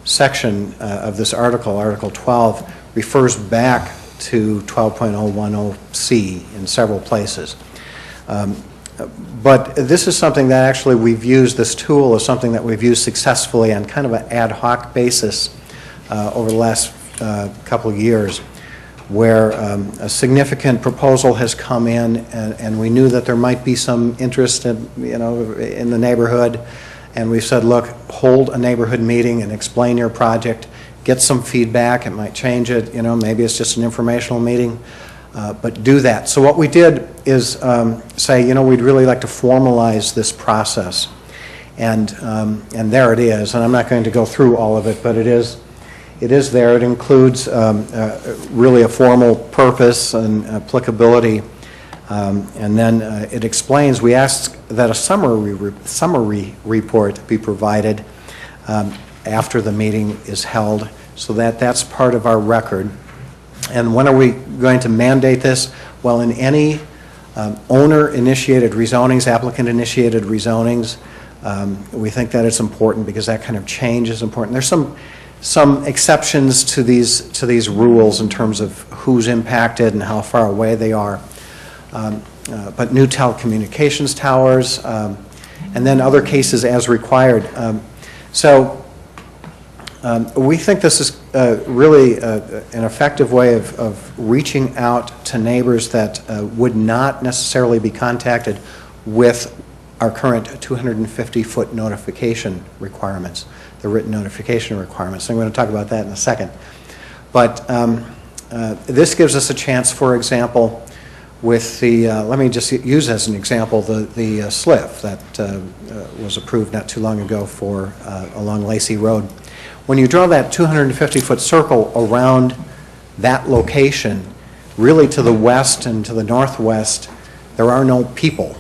section of this article, Article 12, refers back to 12.010C in several places. But this is something that actually we've used, this tool is something that we've used successfully on kind of an ad hoc basis over the last couple of years, where a significant proposal has come in, and we knew that there might be some interest in, in the neighborhood, and we've said, look, hold a neighborhood meeting and explain your project, get some feedback. It might change it, maybe it's just an informational meeting, but do that. So what we did is say, we'd really like to formalize this process, and there it is. And I'm not going to go through all of it, but it is there. It includes really a formal purpose and applicability, and then it explains. We asked that a summary report be provided after the meeting is held, so that that's part of our record. And when are we going to mandate this? Well, in any owner-initiated rezonings, applicant-initiated rezonings, we think that it's important because that kind of change is important. There's some exceptions to these rules in terms of who's impacted and how far away they are. But new telecommunications towers, and then other cases as required. We think this is really an effective way of reaching out to neighbors that would not necessarily be contacted with our current 250-foot notification requirements, the written notification requirements. I'm going to talk about that in a second. But this gives us a chance, for example, with the, let me just use as an example the SLIF that was approved not too long ago for along Lacey Road. When you draw that 250-foot circle around that location, really to the west and to the northwest, there are no people.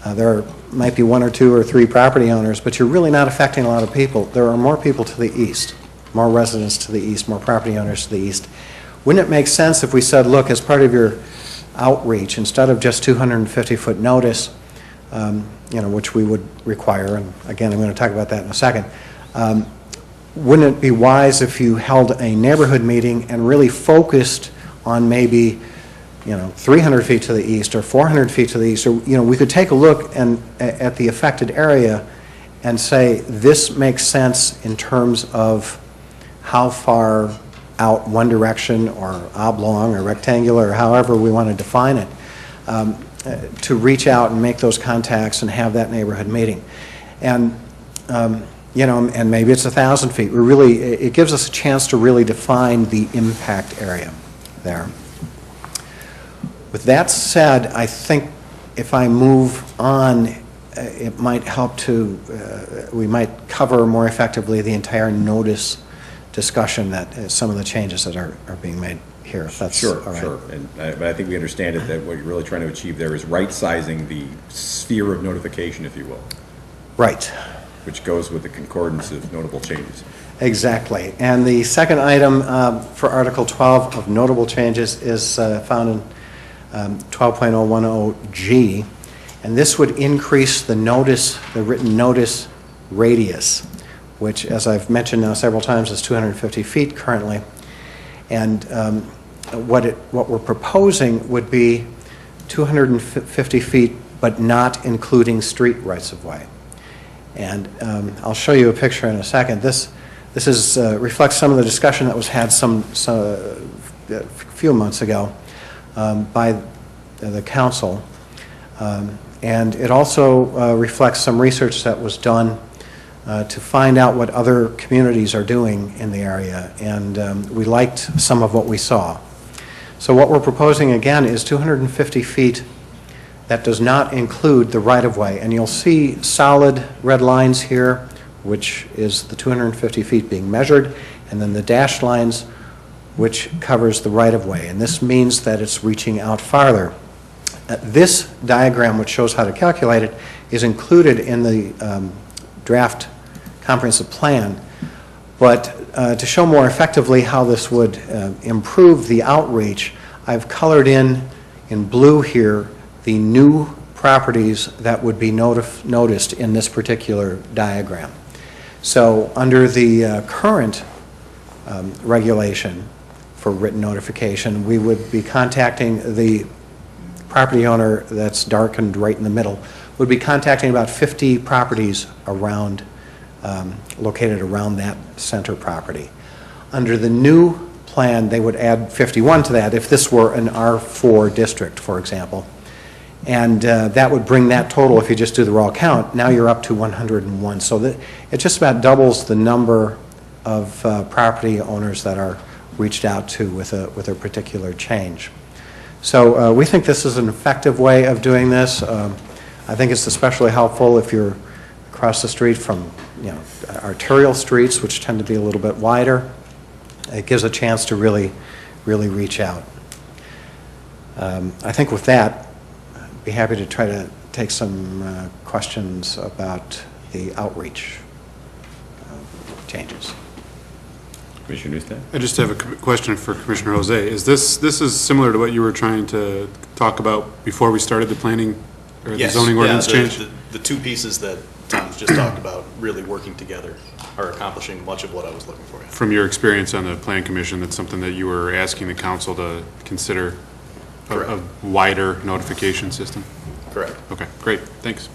There might be one or two or three property owners, but you're really not affecting a lot of people. There are more people to the east, more residents to the east, more property owners to the east. Wouldn't it make sense if we said, look, as part of your outreach, instead of just 250-foot notice, which we would require, and again, I'm going to talk about that in a second, wouldn't it be wise if you held a neighborhood meeting and really focused on maybe 300 feet to the east or 400 feet to the east, or we could take a look at the affected area and say this makes sense in terms of how far out one direction or oblong or rectangular or however we want to define it, to reach out and make those contacts and have that neighborhood meeting. And and maybe it's 1,000 feet. It gives us a chance to really define the impact area there. With that said, I think if I move on, it might help to, we might cover more effectively the entire notice discussion that some of the changes that are being made here, if that's Sure, all right. sure. But I think we understand it, that what you're really trying to achieve there is right-sizing the sphere of notification, if you will, Right. which goes with the concordance of notable changes. Exactly. And the second item for Article 12 of notable changes is found in 12.010G, and this would increase the notice, the written notice radius, which, as I've mentioned now several times, is 250 feet currently. And what we're proposing would be 250 feet, but not including street rights-of-way. And I'll show you a picture in a second. This reflects some of the discussion that was had a few months ago by the council. And it also reflects some research that was done to find out what other communities are doing in the area, and we liked some of what we saw. So what we're proposing again is 250 feet that does not include the right-of-way, and you'll see solid red lines here, which is the 250 feet being measured, and then the dashed lines, which covers the right-of-way, and this means that it's reaching out farther. This diagram, which shows how to calculate it, is included in the draft comprehensive plan, but to show more effectively how this would improve the outreach, I've colored in blue here the new properties that would be noticed in this particular diagram. So under the current regulation for written notification, we would be contacting the property owner that's darkened right in the middle, would be contacting about 50 properties around, located around that center property. Under the new plan, they would add 51 to that if this were an R4 district, for example. And that would bring that total, if you just do the raw count, now you're up to 101. So that it just about doubles the number of property owners that are reached out to with a particular change. So we think this is an effective way of doing this. I think it's especially helpful if you're across the street from, arterial streets, which tend to be a little bit wider. It gives a chance to really reach out. I think with that, I'd be happy to try to take some questions about the outreach changes. Commissioner Newstead? I just have a question for Commissioner Jose. Is this is similar to what you were trying to talk about before we started the planning or the zoning ordinance change? The two pieces that Tom's just talked about really working together are accomplishing much of what I was looking for. From your experience on the Plan Commission, that's something that you were asking the council to consider a wider notification system? Correct. Okay, great, thanks.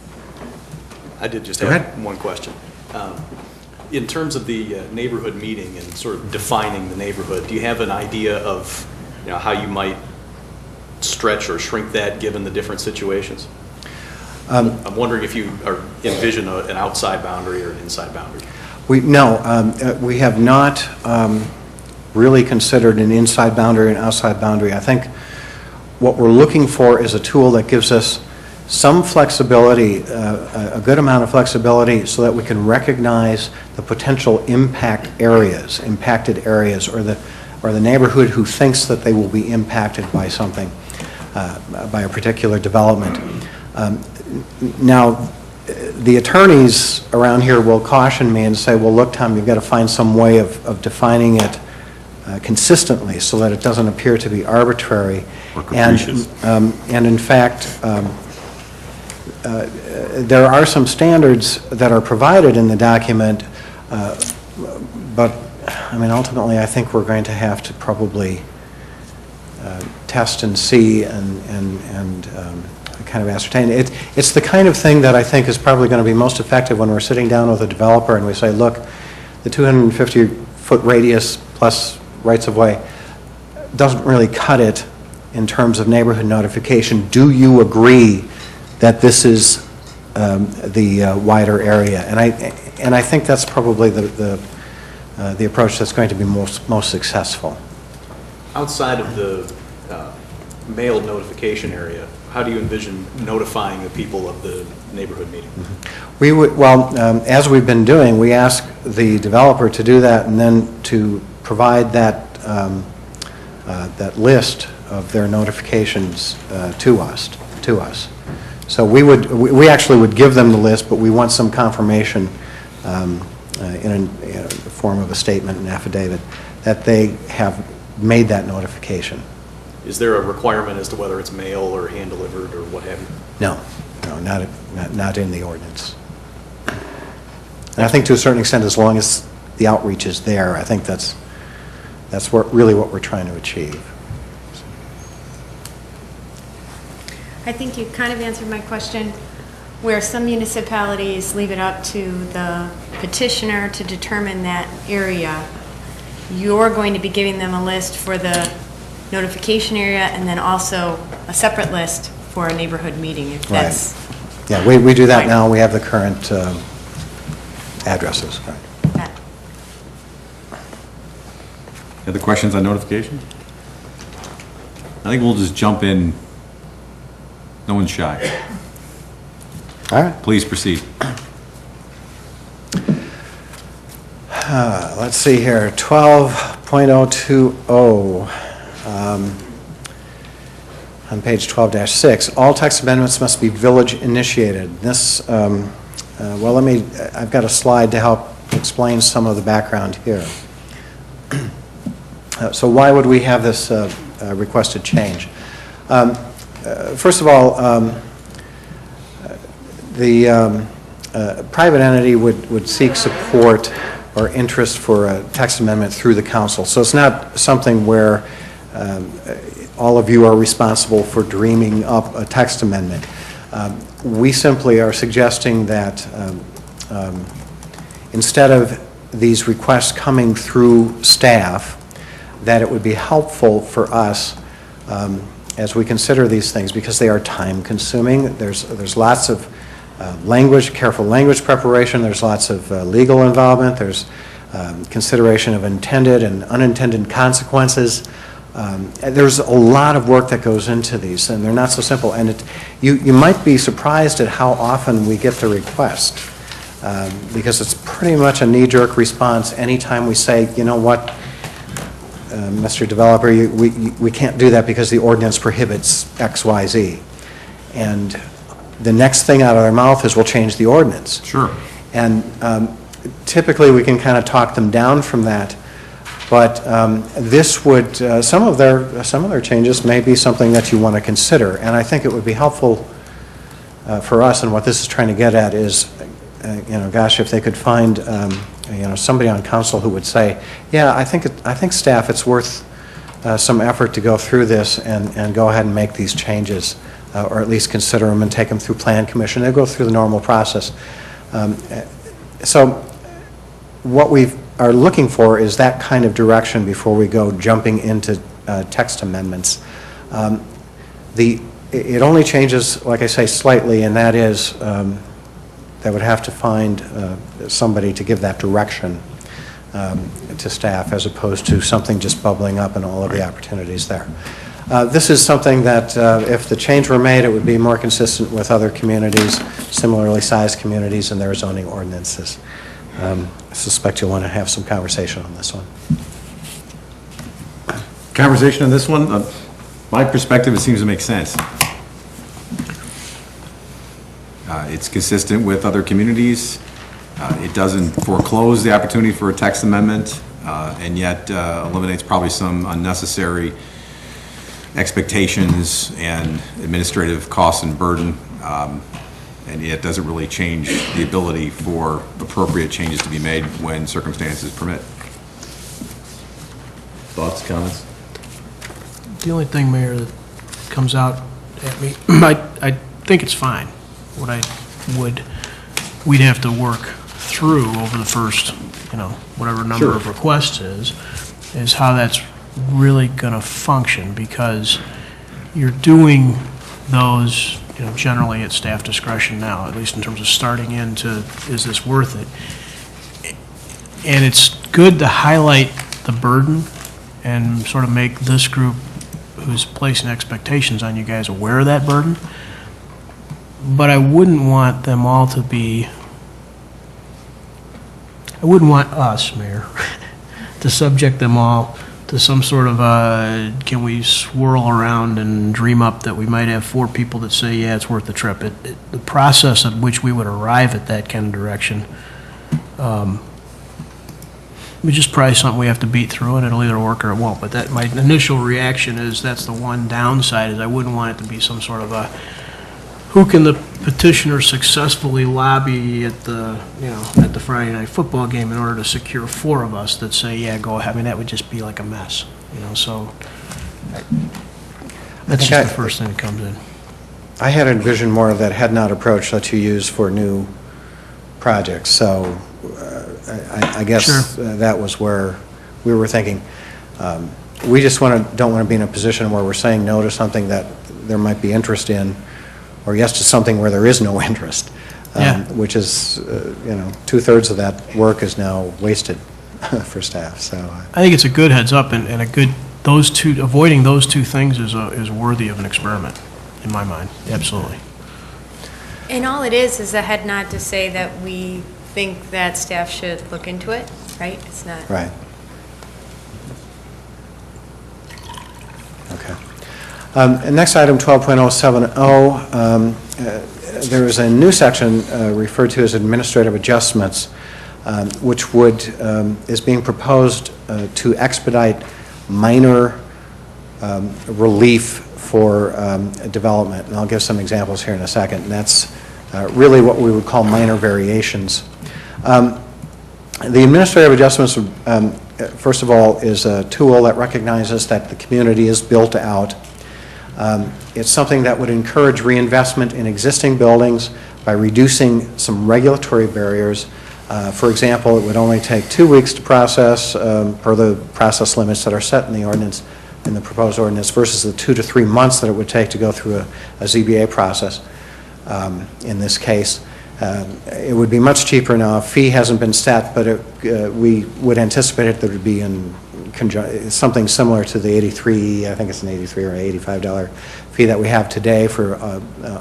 I did just have one question. In terms of the neighborhood meeting and sort of defining the neighborhood, do you have an idea of how you might stretch or shrink that given the different situations? I'm wondering if you envision an outside boundary or an inside boundary. We have not really considered an inside boundary and outside boundary. I think what we're looking for is a tool that gives us some flexibility, a good amount of flexibility, so that we can recognize the potential impacted areas, or the neighborhood who thinks that they will be impacted by something, by a particular development. Now, the attorneys around here will caution me and say, well, look, Tom, you've got to find some way of defining it consistently so that it doesn't appear to be arbitrary. Or capricious. And in fact, there are some standards that are provided in the document, but I mean, ultimately, I think we're going to have to probably test and see and kind of ascertain. It's the kind of thing that I think is probably going to be most effective when we're sitting down with a developer and we say, look, the 250-foot radius plus rights-of-way doesn't really cut it in terms of neighborhood notification. Do you agree that this is the wider area? And I think that's probably the approach that's going to be most successful. Outside of the mailed notification area, how do you envision notifying the people of the neighborhood meeting? We would, well, as we've been doing, we ask the developer to do that and then to provide that that list of their notifications to us. So we actually would give them the list, but we want some confirmation in the form of a statement, an affidavit, that they have made that notification. Is there a requirement as to whether it's mail or hand-delivered or what have you? No, not in the ordinance. And I think to a certain extent, as long as the outreach is there, I think that's really what we're trying to achieve. I think you kind of answered my question, where some municipalities leave it up to the petitioner to determine that area. You're going to be giving them a list for the notification area and then also a separate list for a neighborhood meeting, if that's... Yeah, we do that now. We have the current addresses. that. Other questions on notification? I think we'll just jump in. No one's shy. All right. Please proceed. Let's see here, 12.020, on page 12-6, all text amendments must be village initiated. This, well, I've got a slide to help explain some of the background here. So why would we have this requested change? First of all, the private entity would seek support or interest for a text amendment through the council. So it's not something where all of you are responsible for dreaming up a text amendment. We simply are suggesting that instead of these requests coming through staff, that it would be helpful for us as we consider these things, because they are time-consuming. There's lots of careful language preparation. There's lots of legal involvement. There's consideration of intended and unintended consequences. There's a lot of work that goes into these, and they're not so simple. And you might be surprised at how often we get the request, because it's pretty much a knee-jerk response anytime we say, you know what, Mr. Developer, we can't do that because the ordinance prohibits X, Y, Z. And the next thing out of their mouth is, we'll change the ordinance. Sure. And typically, we can kind of talk them down from that. But this would, some of their changes may be something that you want to consider. And I think it would be helpful for us, and what this is trying to get at is, gosh, if they could find somebody on council who would say, yeah, I think staff, it's worth some effort to go through this and go ahead and make these changes, or at least consider them and take them through Plan Commission. They go through the normal process. So what we are looking for is that kind of direction before we go jumping into text amendments. It only changes, like I say, slightly, and that is they would have to find somebody to give that direction to staff, as opposed to something just bubbling up and all of the opportunities there. This is something that if the change were made, it would be more consistent with other communities, similarly sized communities, and their zoning ordinances. I suspect you'll want to have some conversation on this one. Conversation on this one? My perspective, it seems to make sense. It's consistent with other communities. It doesn't foreclose the opportunity for a text amendment, and yet eliminates probably some unnecessary expectations and administrative costs and burden, and yet doesn't really change the ability for appropriate changes to be made when circumstances permit. Thoughts, comments? The only thing, Mayor, that comes out at me, I think it's fine. We'd have to work through over the first, whatever number of requests is how that's really going to function, because you're doing those, generally at staff discretion now, at least in terms of starting into, is this worth it? And it's good to highlight the burden and sort of make this group who's placing expectations on you guys aware of that burden. But I wouldn't want them all to be, I wouldn't want us, Mayor, to subject them all to some sort of, can we swirl around and dream up that we might have 4 people that say, yeah, it's worth the trip. The process at which we would arrive at that kind of direction, it's just probably something we have to beat through, and it'll either work or it won't. But that, my initial reaction is that's the one downside, is I wouldn't want it to be some sort of a, who can the petitioner successfully lobby at the, at the Friday night football game in order to secure 4 of us that say, yeah, go ahead. I mean, that would just be like a mess, so that's just the first thing that comes in. I had envisioned more of that had not approach that you use for new projects, so I guess Sure. That was where we were thinking. We just don't want to be in a position where we're saying no to something that there might be interest in, or yes to something where there is no interest, Yeah. which is, 2/3 of that work is now wasted for staff, so. I think it's a good heads up, and a good, avoiding those 2 things is worthy of an experiment, in my mind, absolutely. And all it is a head nod to say that we think that staff should look into it, right? It's not. Right. Okay. And next item, 12.070, there is a new section referred to as administrative adjustments, which is being proposed to expedite minor relief for development. And I'll give some examples here in a second. And that's really what we would call minor variations. The administrative adjustments, first of all, is a tool that recognizes that the community is built out. It's something that would encourage reinvestment in existing buildings by reducing some regulatory barriers. For example, it would only take 2 weeks to process per the process limits that are set in the ordinance, in the proposed ordinance, versus the 2 to 3 months that it would take to go through a ZBA process in this case. It would be much cheaper now. A fee hasn't been set, but we would anticipate it that it would be in something similar to the 83, I think it's an 83 or $85 fee that we have today for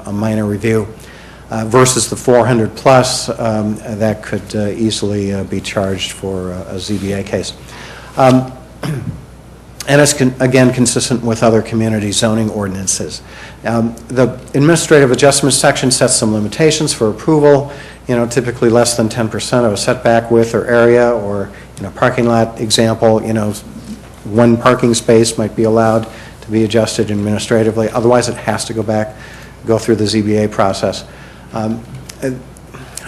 a minor review, versus the 400 plus that could easily be charged for a ZBA case. And it's, again, consistent with other community zoning ordinances. The administrative adjustment section sets some limitations for approval, typically less than 10% of a setback width or area, or in a parking lot example, 1 parking space might be allowed to be adjusted administratively. Otherwise, it has to go through the ZBA process. I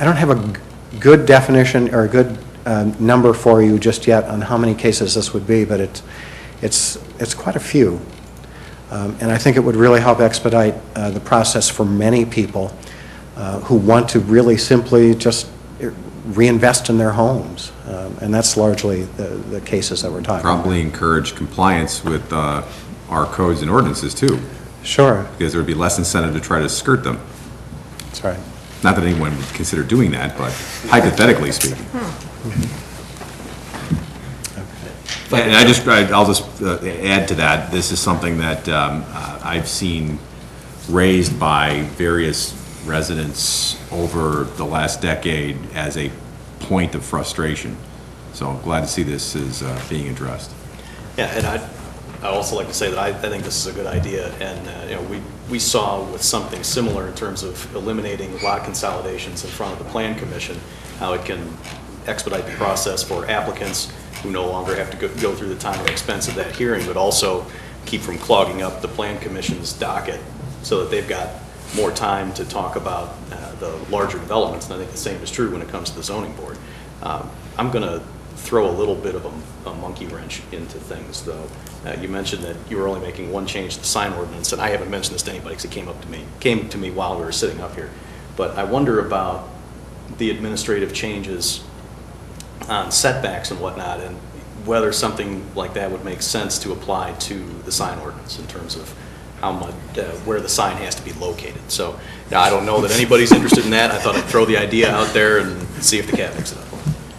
don't have a good definition or a good number for you just yet on how many cases this would be, but it's quite a few. And I think it would really help expedite the process for many people who want to really simply just reinvest in their homes. And that's largely the cases that we're talking about. Probably encourage compliance with our codes and ordinances, too. Sure. Because there would be less incentive to try to skirt them. That's right. Not that anyone would consider doing that, but hypothetically speaking. And I'll just add to that, this is something that I've seen raised by various residents over the last decade as a point of frustration. So I'm glad to see this is being addressed. Yeah, and I'd also like to say that I think this is a good idea, and we saw with something similar in terms of eliminating lot consolidations in front of the Plan Commission, how it can expedite the process for applicants who no longer have to go through the time and expense of that hearing, but also keep from clogging up the Plan Commission's docket so that they've got more time to talk about the larger developments. And I think the same is true when it comes to the zoning board. I'm going to throw a little bit of a monkey wrench into things, though. You mentioned that you were only making 1 change to the sign ordinance, and I haven't mentioned this to anybody because it came to me while we were sitting up here. But I wonder about the administrative changes on setbacks and whatnot, and whether something like that would make sense to apply to the sign ordinance in terms of how much, where the sign has to be located. So I don't know that anybody's interested in that. I thought I'd throw the idea out there and see if the cat picks it up.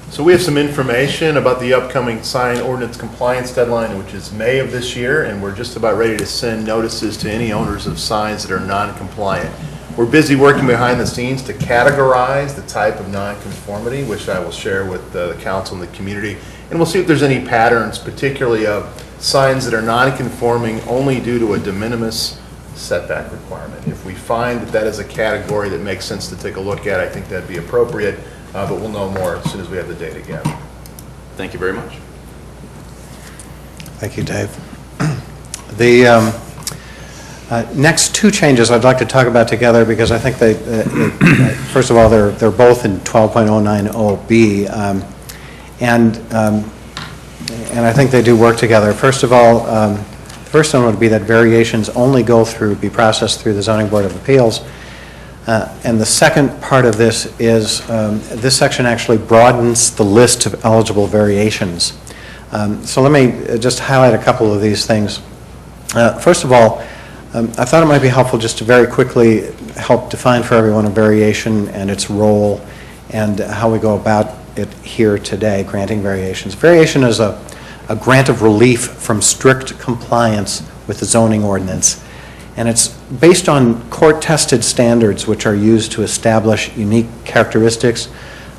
So we have some information about the upcoming sign ordinance compliance deadline, which is May of this year, and we're just about ready to send notices to any owners of signs that are non-compliant. We're busy working behind the scenes to categorize the type of non-conformity, which I will share with the council and the community, and we'll see if there's any patterns, particularly of signs that are non-conforming only due to a de minimis setback requirement. If we find that that is a category that makes sense to take a look at, I think that'd be appropriate, but we'll know more as soon as we have the data gathered. Thank you very much. Thank you, Dave. The next two changes I'd like to talk about together because I think first of all, they're both in 12.090B, and I think they do work together. First of all, the first one would be that variations only be processed through the Zoning Board of Appeals. And the second part of this is this section actually broadens the list of eligible variations. So let me just highlight a couple of these things. First of all, I thought it might be helpful just to very quickly help define for everyone a variation and its role and how we go about it here today, granting variations. Variation is a grant of relief from strict compliance with the zoning ordinance. And it's based on court-tested standards which are used to establish unique characteristics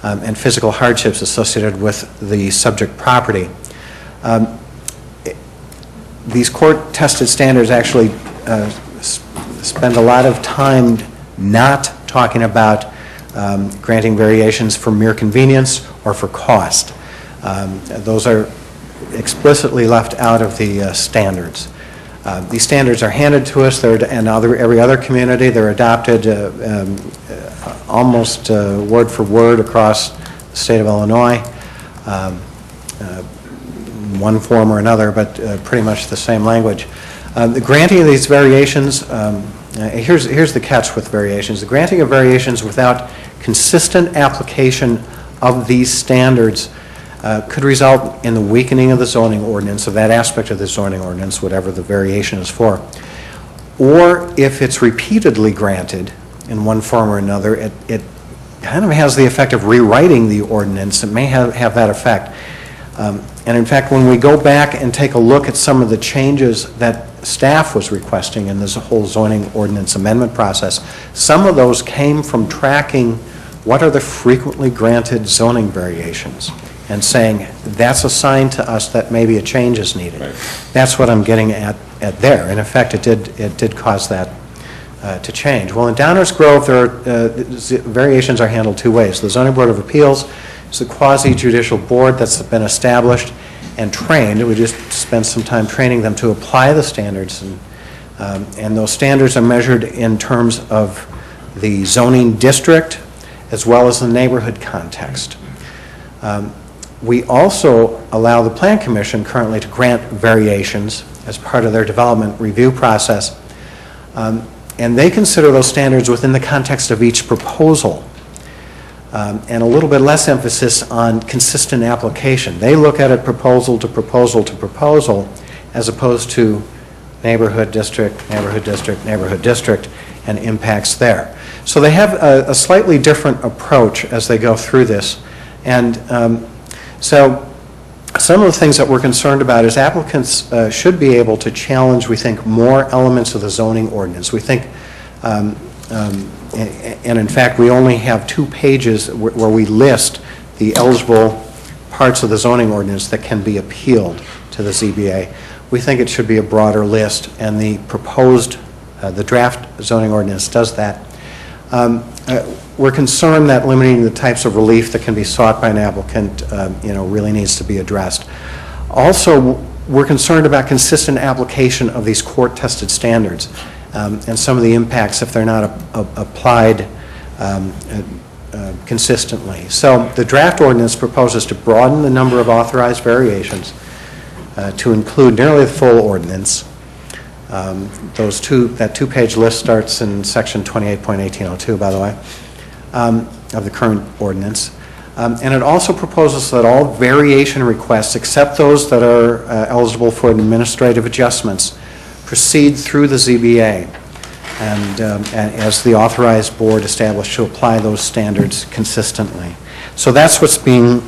and physical hardships associated with the subject property. These court-tested standards actually spend a lot of time not talking about granting variations for mere convenience or for cost. Those are explicitly left out of the standards. These standards are handed to us, and every other community. They're adopted almost word for word across the state of Illinois, one form or another, but pretty much the same language. The granting of these variations, here's the catch with variations. The granting of variations without consistent application of these standards could result in the weakening of the zoning ordinance, of that aspect of the zoning ordinance, whatever the variation is for. Or if it's repeatedly granted in one form or another, it kind of has the effect of rewriting the ordinance. It may have that effect. And in fact, when we go back and take a look at some of the changes that staff was requesting in this whole zoning ordinance amendment process, some of those came from tracking what are the frequently granted zoning variations and saying that's a sign to us that maybe a change is needed. Right. That's what I'm getting at there. In effect, it did cause that to change. Well, in Downers Grove, variations are handled two ways. The Zoning Board of Appeals is a quasi-judicial board that's been established and trained. We just spent some time training them to apply the standards, and those standards are measured in terms of the zoning district as well as the neighborhood context. We also allow the Plan Commission currently to grant variations as part of their development review process, and they consider those standards within the context of each proposal, and a little bit less emphasis on consistent application. They look at it proposal to proposal to proposal as opposed to neighborhood district, neighborhood district, neighborhood district, and impacts there. So they have a slightly different approach as they go through this. And so some of the things that we're concerned about is applicants should be able to challenge, we think, more elements of the zoning ordinance. We think, and in fact, we only have 2 pages where we list the eligible parts of the zoning ordinance that can be appealed to the ZBA. We think it should be a broader list, and the proposed, the draft zoning ordinance does that. We're concerned that limiting the types of relief that can be sought by an applicant, really needs to be addressed. Also, we're concerned about consistent application of these court-tested standards and some of the impacts if they're not applied consistently. So the draft ordinance proposes to broaden the number of authorized variations to include nearly the full ordinance. That 2-page list starts in section 28.1802, by the way, of the current ordinance. And it also proposes that all variation requests, except those that are eligible for administrative adjustments, proceed through the ZBA and as the authorized board established to apply those standards consistently. So that's what's being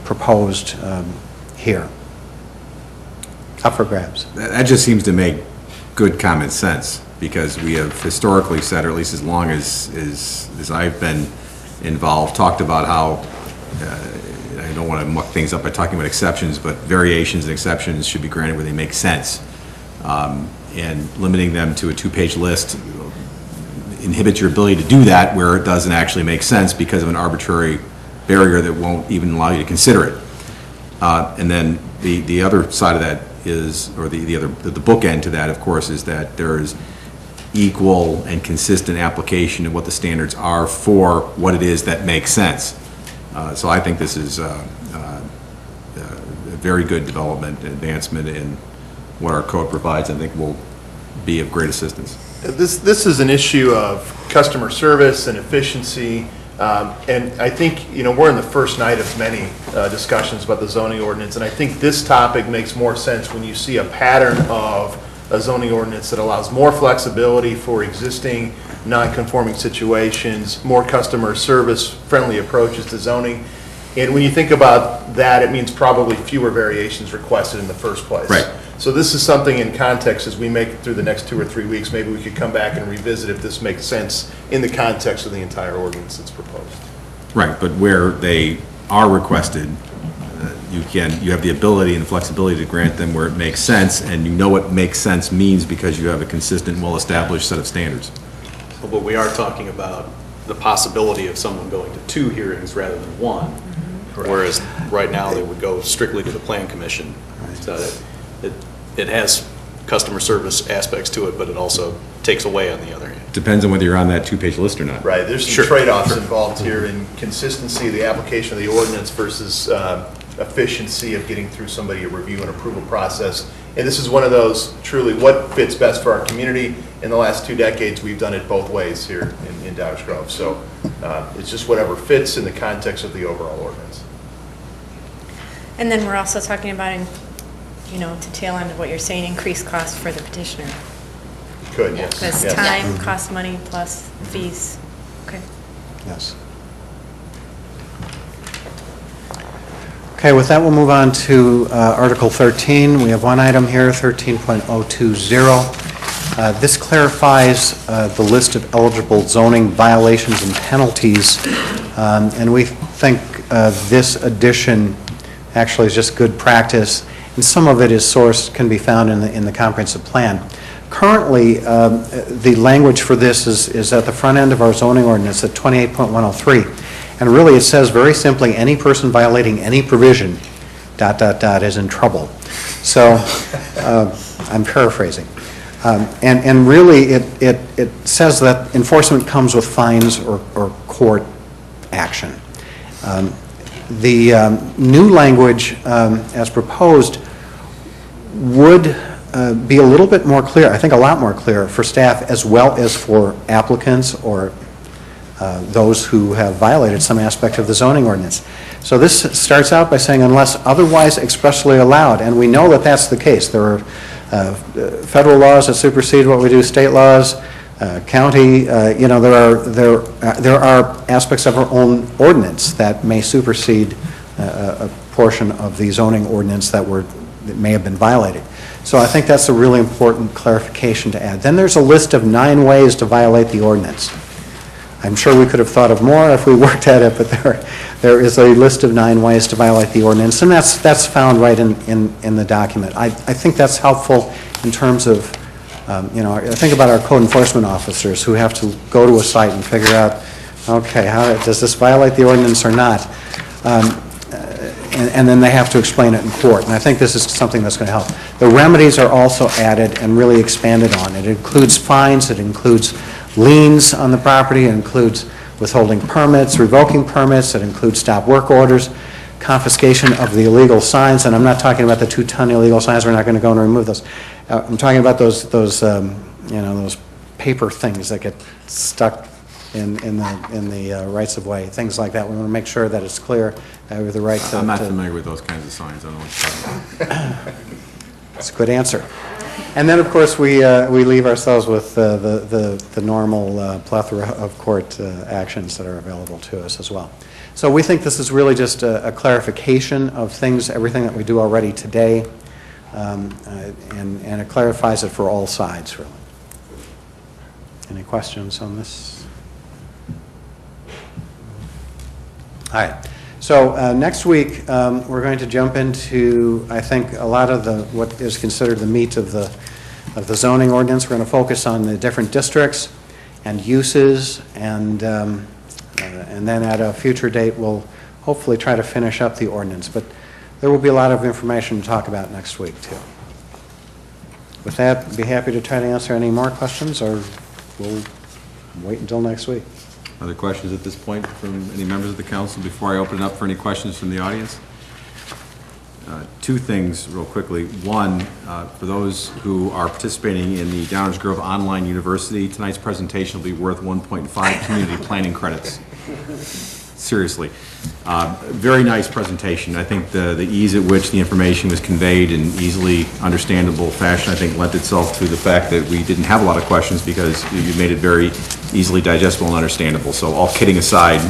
proposed here. Up for grabs. That just seems to make good common sense, because we have historically said, or at least as long as I've been involved, talked about how, I I don't want to muck things up by talking about exceptions, but variations and exceptions should be granted where they make sense. And limiting them to a two-page list inhibits your ability to do that where it doesn't actually make sense because of an arbitrary barrier that won't even allow you to consider it. And then the other side of that is, or the bookend to that, of course, is that there is equal and consistent application of what the standards are for what it is that makes sense. So I think this is a very good development and advancement in what our code provides. I think will be of great assistance. This is an issue of customer service and efficiency, and I think, you know, we're in the first night of many discussions about the zoning ordinance, and I think this topic makes more sense when you see a pattern of a zoning ordinance that allows more flexibility for existing non-conforming situations, more customer service-friendly approaches to zoning. And when you think about that, it means probably fewer variations requested in the first place. Right. So this is something in context as we make it through the next 2 or 3 weeks. Maybe we could come back and revisit if this makes sense in the context of the entire ordinance that's proposed. Right, but where they are requested, you have the ability and flexibility to grant them where it makes sense, and you know what makes sense means because you have a consistent, well-established set of standards. But we are talking about the possibility of someone going to 2 hearings rather than 1, whereas right now they would go strictly to the Plan Commission. So it has customer service aspects to it, but it also takes away on the other hand. Depends on whether you're on that two-page list or not. Right, there's some trade-offs involved here in consistency of the application of the ordinance versus efficiency of getting through somebody a review and approval process. And this is one of those truly what fits best for our community. In the last 2 decades, we've done it both ways here in Downers Grove. So it's just whatever fits in the context of the overall ordinance. And then we're also talking about, you know, to tail end of what you're saying, increased costs for the petitioner. Could, yes. Because Yes. time costs money plus fees. Okay. Yes. Okay, with that, we'll move on to Article 13. We have one item here, 13.020. This clarifies the list of eligible zoning violations and penalties, and we think this addition actually is just good practice, and some of it is sourced, can be found in the comprehensive plan. Currently, the language for this is at the front end of our zoning ordinance at 28.103. And really, it says very simply, any person violating any provision, ... is in trouble. So, I'm paraphrasing. And really, it says that enforcement comes with fines or court action. The new language, as proposed, would be a little bit more clear, I think a lot more clear for staff as well as for applicants or those who have violated some aspect of the zoning ordinance. So this starts out by saying unless otherwise expressly allowed, and we know that that's the case. There are federal laws that supersede what we do, state laws, county, you know, there are aspects of our own ordinance that may supersede a portion of the zoning ordinance that may have been violated. So I think that's a really important clarification to add. Then there's a list of 9 ways to violate the ordinance. I'm sure we could have thought of more if we worked at it, but there is a list of 9 ways to violate the ordinance, and that's found right in the document. I think that's helpful in terms of, you know, I think about our code enforcement officers who have to go to a site and figure out, okay, how does this violate the ordinance or not? And then they have to explain it in court, and I think this is something that's going to help. The remedies are also added and really expanded on. It includes fines, it includes liens on the property, it includes withholding permits, revoking permits, it includes stop work orders, confiscation of the illegal signs, and I'm not talking about the 2-ton illegal signs, we're not going to go and remove those. I'm talking about those you know, those paper things that get stuck in the rights of way, things like that. We want to make sure that it's clear that we have the right to... I'm not familiar with those kinds of signs. I don't know what you're talking about. That's a good answer. And then, of course, we leave ourselves with the normal plethora of court actions that are available to us as well. So we think this is really just a clarification of things, everything that we do already today, and it clarifies it for all sides, really. Any questions on this? All right. So next week, we're going to jump into, I think, a lot of what is considered the meat of the zoning ordinance. We're going to focus on the different districts and uses, and then at a future date, we'll hopefully try to finish up the ordinance. But there will be a lot of information to talk about next week, too. With that, I'd be happy to try to answer any more questions, or we'll wait until next week. Other questions at this point from any members of the council before I open it up for any questions from the audience? Two things real quickly. One, for those who are participating in the Downers Grove Online University, tonight's presentation will be worth 1.5 community planning credits. Seriously. Very nice presentation. I think the ease at which the information was conveyed in easily understandable fashion, I think, lent itself to the fact that we didn't have a lot of questions because you made it very easily digestible and understandable. So all kidding aside,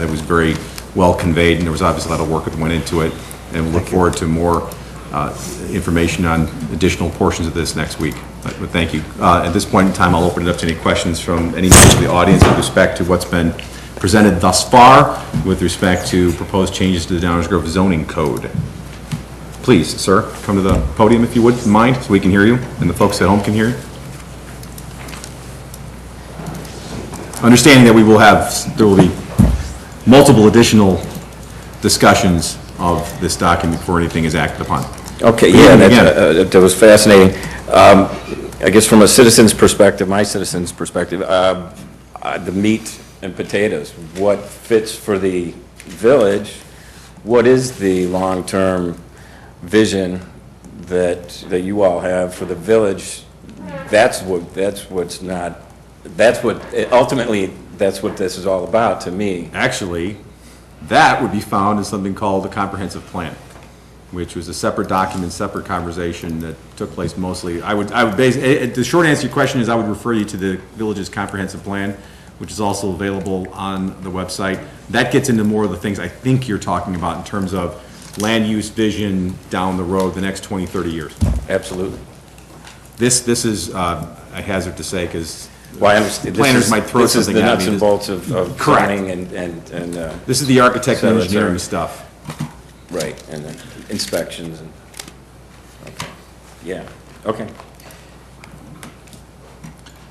it was very well conveyed, and there was obviously a lot of work that went into it. And we'll look forward to more information on additional portions of this next week. But thank you. At this point in time, I'll open it up to any questions from any members of the audience with respect to what's been presented thus far with respect to proposed changes to the Downers Grove zoning code. Please, sir, come to the podium if you would mind, so we can hear you and the folks at home can hear you. Understanding that there will be multiple additional discussions of this document before anything is acted upon. Okay, yeah, that was fascinating. I guess from a citizen's perspective, my citizen's perspective, the meat and potatoes, what fits for the village, what is the long-term vision that you all have for the village? Ultimately, that's what this is all about to me. Actually, that would be found in something called a comprehensive plan, which was a separate document, separate conversation that took place mostly. The short answer to your question is I would refer you to the village's comprehensive plan, which is also available on the website. That gets into more of the things I think you're talking about in terms of land use vision down the road the next 20, 30 years. Absolutely. This is a hazard to say because planners might throw something at me. This is the nuts and bolts of planning and this is the architect and engineering stuff. Right, and then inspections and, okay, yeah, okay.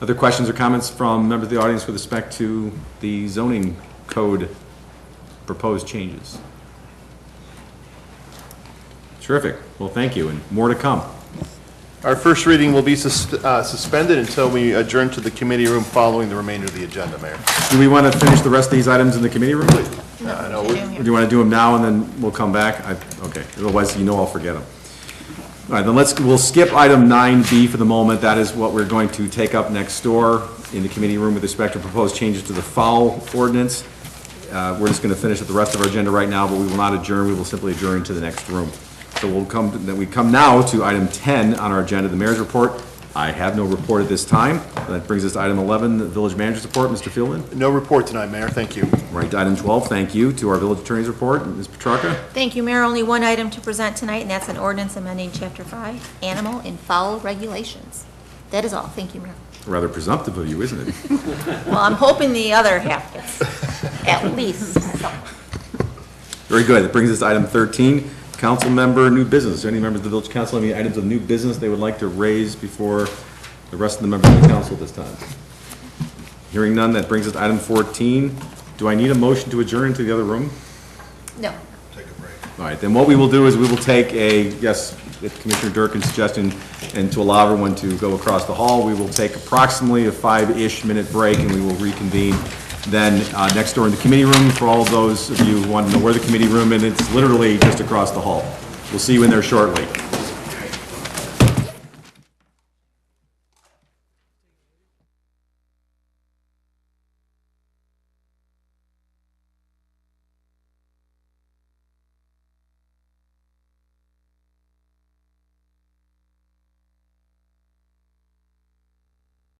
Other questions or comments from members of the audience with respect to the zoning code proposed changes? Terrific. Well, thank you, and more to come. Our first reading will be suspended until we adjourn to the committee room following the remainder of the agenda, Mayor. Do we want to finish the rest of these items in the committee room? No, Or do you want to do them now and then we'll come back? Okay, otherwise I'll forget them. All right, then we'll skip item 9B for the moment. That is what we're going to take up next door in the committee room with respect to proposed changes to the foul ordinance. We're just going to finish up the rest of our agenda right now, but we will not adjourn. We will simply adjourn to the next room. So we come now to item 10 on our agenda, the mayor's report. I have no report at this time. That brings us to item 11, the village manager's report. Mr. Fielding? No report tonight, Mayor. Thank you. Right, to item 12, thank you. To our village attorney's report, Ms. Petrarca? Thank you, Mayor. Only one item to present tonight, and that's an ordinance amending Chapter 5, Animal and Fowl Regulations. That is all. Thank you, Mayor. Rather presumptive of you, isn't it? Well, I'm hoping the other half gets at least. Very good. That brings us to item 13, council member new business. Any members of the village council have any items of new business they would like to raise before the rest of the members of the council at this time? Hearing none, that brings us to item 14. Do I need a motion to adjourn into the other room? No. All right, then what we will do is we will take yes, with Commissioner Durkin's suggestion, and to allow everyone to go across the hall, we will take approximately a 5-ish minute break and we will reconvene then next door in the committee room for all of those of you who want to know where the committee room is. It's literally just across the hall. We'll see you in there shortly.